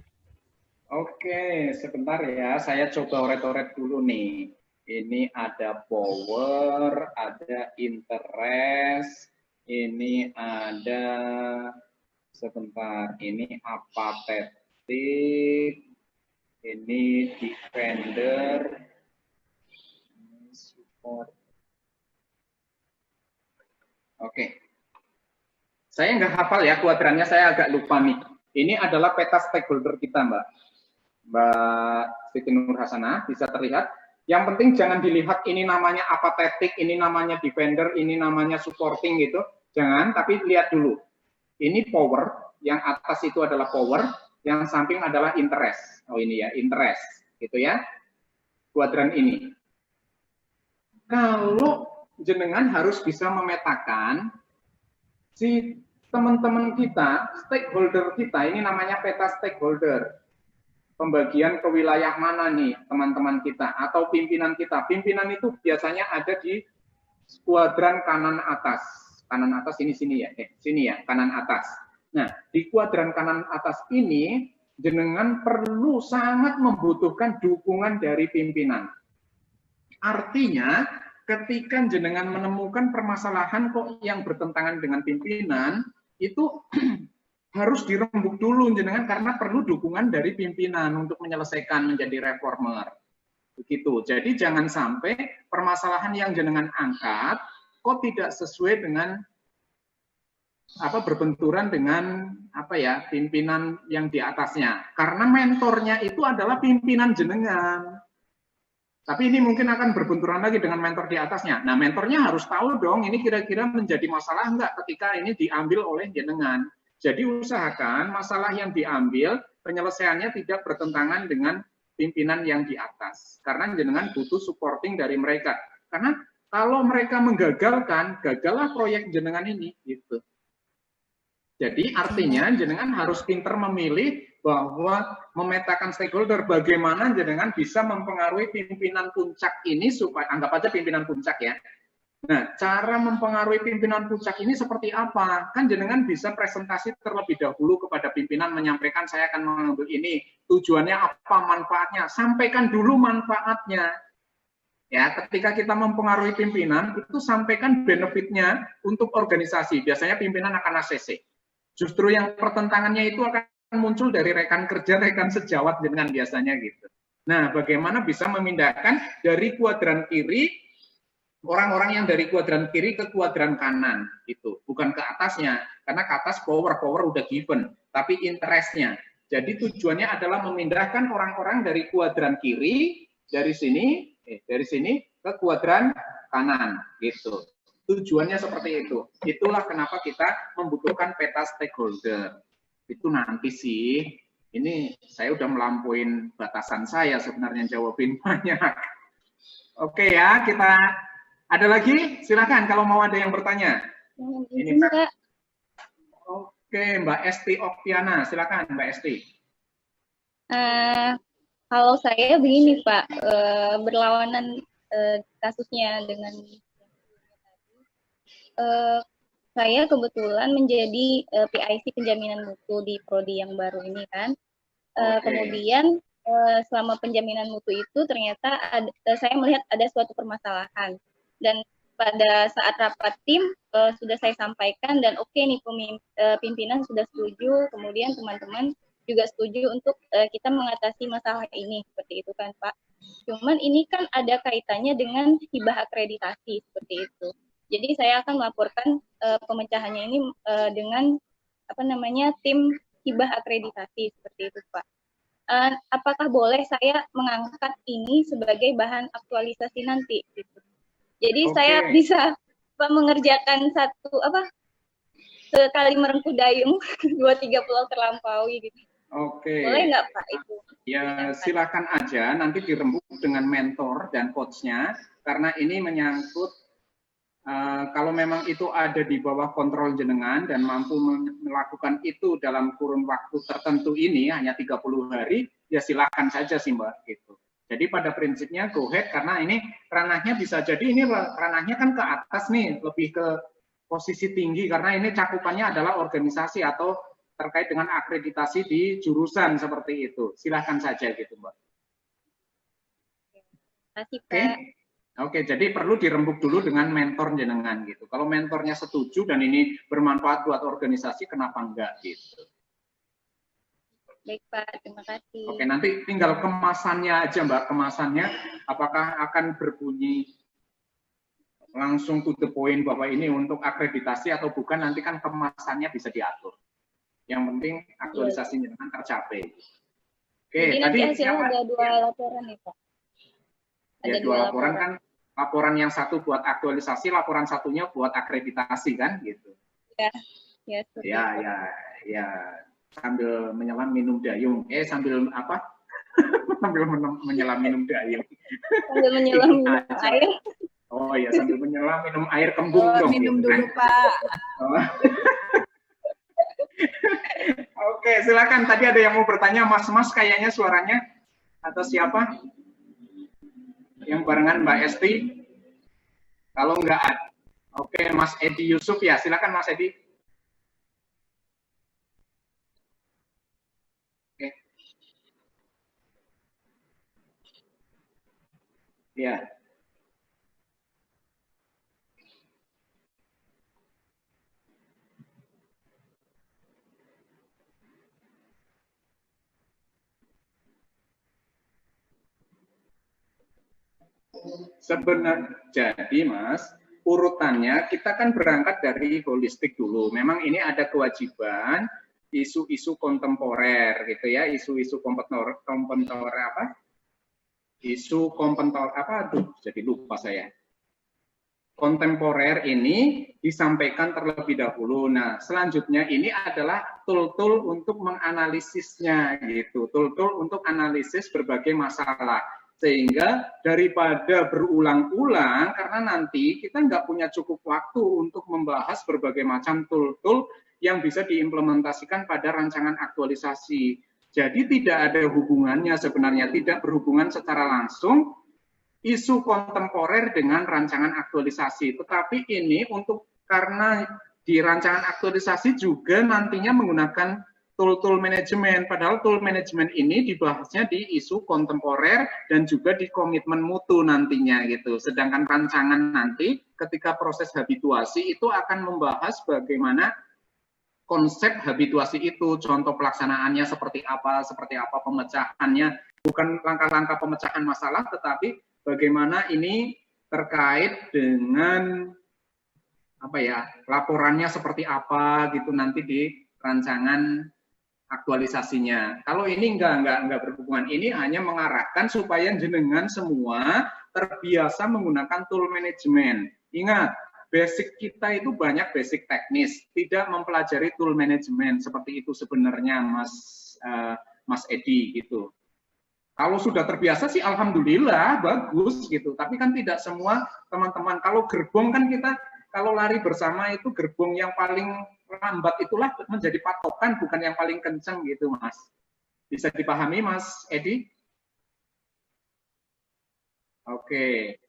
Oke, sebentar ya. Saya coba oret-oret dulu nih. Ini ada power, ada interest, ini ada... Sebentar, ini apathetic, ini defender, support. Oke. Saya nggak hafal ya kuadrannya, saya agak lupa nih. Ini adalah peta stakeholder kita, Mbak Siti Nur Hasanah, bisa terlihat. Yang penting jangan dilihat ini namanya apathetic, ini namanya defender, ini namanya supporting gitu. Jangan, tapi lihat dulu. Ini power, yang atas itu adalah power, yang samping adalah interest. Oh ini ya, interest, gitu ya. Kuadran ini. Kalau jenengan harus bisa memetakan si teman-teman kita, stakeholder kita, ini namanya peta stakeholder. Pembagian ke wilayah mana nih teman-teman kita, atau pimpinan kita. Pimpinan itu biasanya ada di kuadran kanan atas. Kanan atas ini sini ya, sini ya, kanan atas. Nah, di kuadran kanan atas ini, jenengan perlu sangat membutuhkan dukungan dari pimpinan. Artinya, ketika jenengan menemukan permasalahan kok yang bertentangan dengan pimpinan, itu harus dirembuk dulu jenengan karena perlu dukungan dari pimpinan untuk menyelesaikan menjadi reformer. Begitu. Jadi jangan sampai permasalahan yang jenengan angkat kok tidak sesuai dengan berbenturan dengan pimpinan yang di atasnya, karena mentornya itu adalah pimpinan jenengan. Tapi ini mungkin akan berbenturan lagi dengan mentor di atasnya. Nah, mentornya harus tahu dong, ini kira-kira menjadi masalah enggak ketika ini diambil oleh jenengan. Jadi usahakan masalah yang diambil, penyelesaiannya tidak bertentangan dengan pimpinan yang di atas. Karena jenengan butuh supporting dari mereka. Karena kalau mereka menggagalkan, gagallah proyek jenengan ini. Gitu. Jadi artinya jenengan harus pintar memilih bahwa memetakan stakeholder bagaimana jenengan bisa mempengaruhi pimpinan puncak ini supaya, anggap aja pimpinan puncak ya. Nah, cara mempengaruhi pimpinan puncak ini seperti apa? Kan jenengan bisa presentasi terlebih dahulu kepada pimpinan menyampaikan saya akan mengambil ini, tujuannya apa, manfaatnya, sampaikan dulu manfaatnya. Ya, ketika kita mempengaruhi pimpinan, itu sampaikan benefitnya untuk organisasi. Biasanya pimpinan akan ACC. Justru yang pertentangannya itu akan muncul dari rekan kerja, rekan sejawat dengan biasanya gitu. Nah, bagaimana bisa memindahkan dari kuadran kiri, orang-orang yang dari kuadran kiri ke kuadran kanan, gitu. Bukan ke atasnya, karena ke atas power udah given, tapi interestnya. Jadi tujuannya adalah memindahkan orang-orang dari kuadran kiri, dari sini ke kuadran kanan, gitu. Tujuannya seperti itu. Itulah kenapa kita membutuhkan peta stakeholder. Itu nanti sih, ini saya udah melampauin batasan saya sebenarnya jawabin banyak. Oke ya, kita ada lagi? Silakan kalau mau ada yang bertanya. Ini Mbak. Oke, Mbak Esti Oktiana, silakan Mbak Esti. Kalau saya begini Pak, berlawanan kasusnya dengan saya kebetulan menjadi PIC penjaminan mutu di prodi yang baru ini kan. Kemudian selama penjaminan mutu itu ternyata saya melihat ada suatu permasalahan. Dan pada saat rapat tim sudah saya sampaikan dan oke nih pimpinan sudah setuju, kemudian teman-teman juga setuju untuk kita mengatasi masalah ini, seperti itu kan Pak. Cuman ini kan ada kaitannya dengan hibah akreditasi seperti itu. Jadi saya akan melaporkan pemecahannya ini dengan tim hibah akreditasi seperti itu Pak. Apakah boleh saya mengangkat ini sebagai bahan aktualisasi nanti? Gitu. Jadi saya bisa mengerjakan sekali merengkuh dayung 2-3 pulau terlampaui gitu. Oke. Boleh nggak Pak itu? Ya silakan aja, nanti dirembuk dengan mentor dan coachnya karena ini menyangkut kalau memang itu ada di bawah kontrol jenengan dan mampu melakukan itu dalam kurun waktu tertentu ini hanya 30 hari, ya silakan saja sih Mbak gitu. Jadi pada prinsipnya go ahead karena ini ranahnya bisa jadi ini ranahnya kan ke atas nih, lebih ke posisi tinggi karena ini cakupannya adalah organisasi atau terkait dengan akreditasi di jurusan seperti itu. Silakan saja gitu Mbak. Oke. Oke, jadi perlu dirembuk dulu dengan mentor jenengan gitu. Kalau mentornya setuju dan ini bermanfaat buat organisasi, kenapa enggak gitu. Baik Pak, terima kasih. Oke, nanti tinggal kemasannya aja Mbak, kemasannya apakah akan berbunyi langsung to the point bahwa ini untuk akreditasi atau bukan, nanti kan kemasannya bisa diatur. Yang penting aktualisasi jenengan tercapai. Oke, jadi tadi nanti hasilnya ada 2 laporan nih Pak. Ada ya, 2 laporan kan. Laporan yang satu buat aktualisasi, laporan satunya buat akreditasi kan gitu. Ya, sambil menyelam minum dayung. Sambil apa? Sambil menyelam minum dayung. Sambil menyelam minum air. Oh iya, sambil menyelam minum air kembung dong. Minum gitu, dulu kan? Pak. Oke, silakan. Tadi ada yang mau bertanya, Mas kayaknya suaranya atau siapa? Yang barengan Mbak Esti? Kalau enggak, oke, Mas Edi Yusuf ya, silakan Mas Edi. Oke. Ya. Sebenarnya jadi Mas, urutannya kita kan berangkat dari holistik dulu. Memang ini ada kewajiban isu-isu kontemporer gitu ya, isu-isu kontemporer apa? Isu jadi lupa saya. Kontemporer ini disampaikan terlebih dahulu. Nah, selanjutnya ini adalah tool-tool untuk menganalisisnya gitu. Tool-tool untuk analisis berbagai masalah. Sehingga daripada berulang-ulang, karena nanti kita nggak punya cukup waktu untuk membahas berbagai macam tool-tool yang bisa diimplementasikan pada rancangan aktualisasi. Jadi tidak ada hubungannya sebenarnya, tidak berhubungan secara langsung isu kontemporer dengan rancangan aktualisasi. Tetapi ini karena di rancangan aktualisasi juga nantinya menggunakan tool-tool manajemen. Padahal tool manajemen ini dibahasnya di isu kontemporer dan juga di komitmen mutu nantinya gitu. Sedangkan rancangan nanti ketika proses habituasi itu akan membahas bagaimana konsep habituasi itu, contoh pelaksanaannya seperti apa pemecahannya, bukan langkah-langkah pemecahan masalah, tetapi bagaimana ini terkait dengan laporannya seperti apa gitu nanti di rancangan aktualisasinya. Kalau ini enggak berhubungan, ini hanya mengarahkan supaya jenengan semua terbiasa menggunakan tool manajemen. Ingat, basic kita itu banyak basic teknis, tidak mempelajari tool manajemen seperti itu sebenarnya Mas Edi gitu. Kalau sudah terbiasa sih alhamdulillah bagus gitu, tapi kan tidak semua teman-teman. Kalau gerbong kan kita kalau lari bersama itu gerbong yang paling lambat itulah menjadi patokan, bukan yang paling kencang gitu Mas. Bisa dipahami Mas Edi? Oke.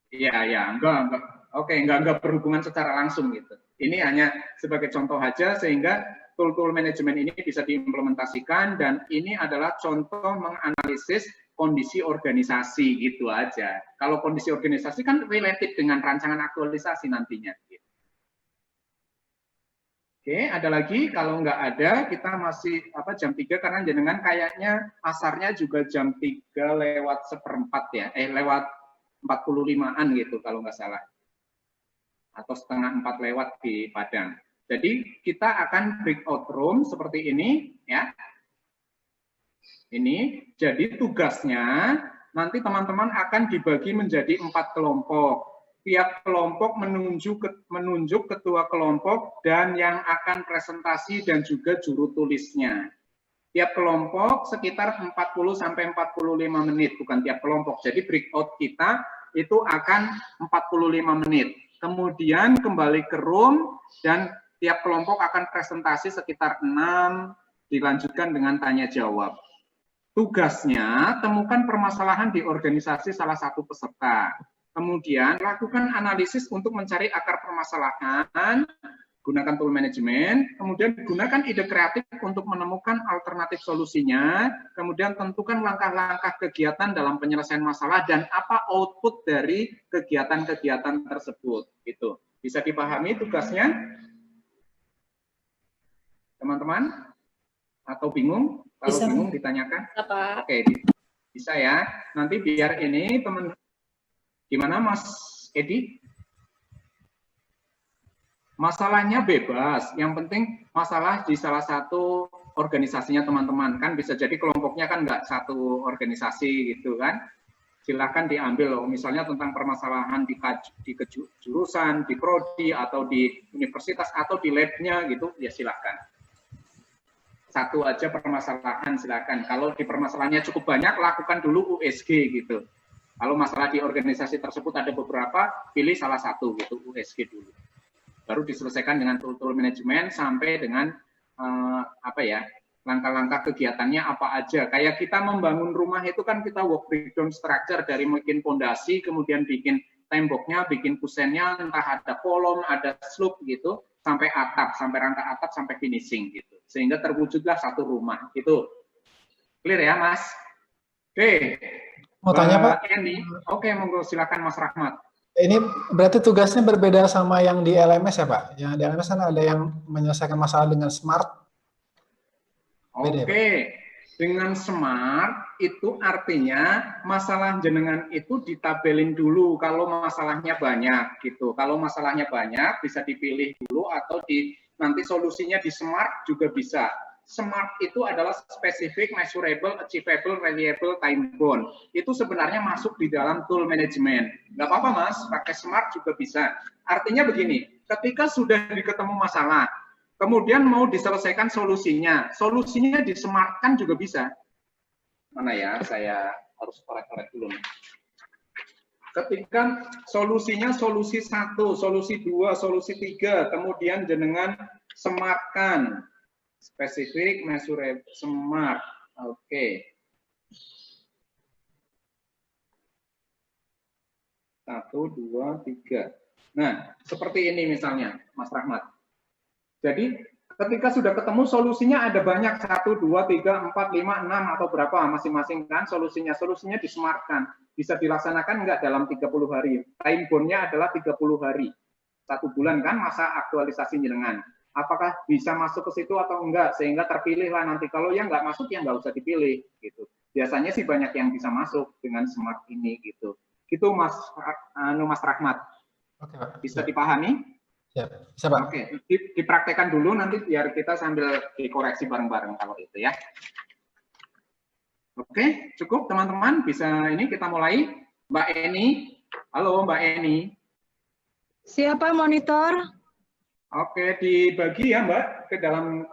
Iya, enggak. Oke, enggak berhubungan secara langsung gitu. Ini hanya sebagai contoh aja sehingga tool-tool manajemen ini bisa diimplementasikan dan ini adalah contoh menganalisis kondisi organisasi gitu aja. Kalau kondisi organisasi kan related dengan rancangan aktualisasi nantinya. Oke, ada lagi? Kalau nggak ada, kita masih jam 3 karena jenengan kayaknya asarnya juga jam 3 lewat 1/4 ya, lewat 45-an gitu kalau nggak salah. Atau setengah 4 lewat di Padang. Jadi kita akan breakout room seperti ini ya. Ini jadi tugasnya nanti teman-teman akan dibagi menjadi 4 kelompok. Tiap kelompok menunjuk ketua kelompok dan yang akan presentasi dan juga juru tulisnya. Tiap kelompok sekitar 40 sampai 45 menit, bukan tiap kelompok. Jadi breakout kita itu akan 45 menit. Kemudian kembali ke room dan tiap kelompok akan presentasi sekitar 6, dilanjutkan dengan tanya jawab. Tugasnya, temukan permasalahan di organisasi salah satu peserta. Kemudian, lakukan analisis untuk mencari akar permasalahan, gunakan tool manajemen, kemudian gunakan ide kreatif untuk menemukan alternatif solusinya, kemudian tentukan langkah-langkah kegiatan dalam penyelesaian masalah dan apa output dari kegiatan-kegiatan tersebut. Gitu. Bisa dipahami tugasnya? Teman-teman? Atau bingung? Kalau bisa. Bingung ditanyakan? Apa? Oke, bisa ya. Nanti biar ini teman. Gimana Mas Edi? Masalahnya bebas. Yang penting masalah di salah satu organisasinya teman-teman. Kan bisa jadi kelompoknya kan nggak satu organisasi gitu kan. Silahkan diambil loh. Misalnya tentang permasalahan di jurusan, di prodi, atau di universitas, atau di lab-nya gitu, ya silahkan. Satu aja permasalahan silakan. Kalau di permasalahannya cukup banyak, lakukan dulu USG gitu. Kalau masalah di organisasi tersebut ada beberapa, pilih salah satu gitu, USG dulu. Baru diselesaikan dengan tool-tool manajemen sampai dengan langkah-langkah kegiatannya apa aja. Kayak kita membangun rumah itu kan kita work breakdown structure dari bikin fondasi, kemudian bikin temboknya, bikin kusennya, entah ada kolom, ada slope gitu, sampai atap, sampai rangka atap, sampai finishing gitu. Sehingga terwujudlah satu rumah. Itu clear ya, Mas? Oke. Mau tanya, Pak? Oke, monggo silakan Mas Rahmat. Ini berarti tugasnya berbeda sama yang di LMS ya, Pak? Yang di LMS kan ada yang menyelesaikan masalah dengan SMART. Beda, Oke. Dengan SMART itu artinya masalah jenengan itu ditabelin dulu kalau masalahnya banyak gitu. Kalau masalahnya banyak bisa dipilih dulu atau nanti solusinya di SMART juga bisa. SMART itu adalah specific, measurable, achievable, reliable, time bound. Itu sebenarnya masuk di dalam tool management. Nggak apa-apa Mas, pakai SMART juga bisa. Artinya begini, ketika sudah diketemu masalah, kemudian mau diselesaikan solusinya di-SMART-kan juga bisa. Mana ya, saya harus korek-korek dulu. Ketika solusinya solusi 1, solusi 2, solusi 3, kemudian jenengan SMART-kan. Spesifik, measurable, SMART. Oke. 1, 2, 3. Nah, seperti ini misalnya, Mas Rahmat. Jadi, ketika sudah ketemu solusinya ada banyak, 1, 2, 3, 4, 5, 6, atau berapa masing-masing kan solusinya. Solusinya di-SMART-kan. Bisa dilaksanakan enggak dalam 30 hari. Time bound-nya adalah 30 hari. 1 bulan kan masa aktualisasi jenengan. Apakah bisa masuk ke situ atau enggak, sehingga terpilih lah nanti. Kalau yang enggak masuk, ya enggak usah dipilih. Gitu. Biasanya sih banyak yang bisa masuk dengan SMART ini. Gitu Mas Rahmat. Oke, Pak. Bisa dipahami? Ya, bisa Pak. Oke, dipraktekkan dulu nanti biar kita sambil dikoreksi bareng-bareng kalau itu ya. Oke, cukup teman-teman. Bisa ini kita mulai. Mbak Eni. Halo Mbak Eni. Siapa monitor? Oke, dibagi ya Mbak ke dalam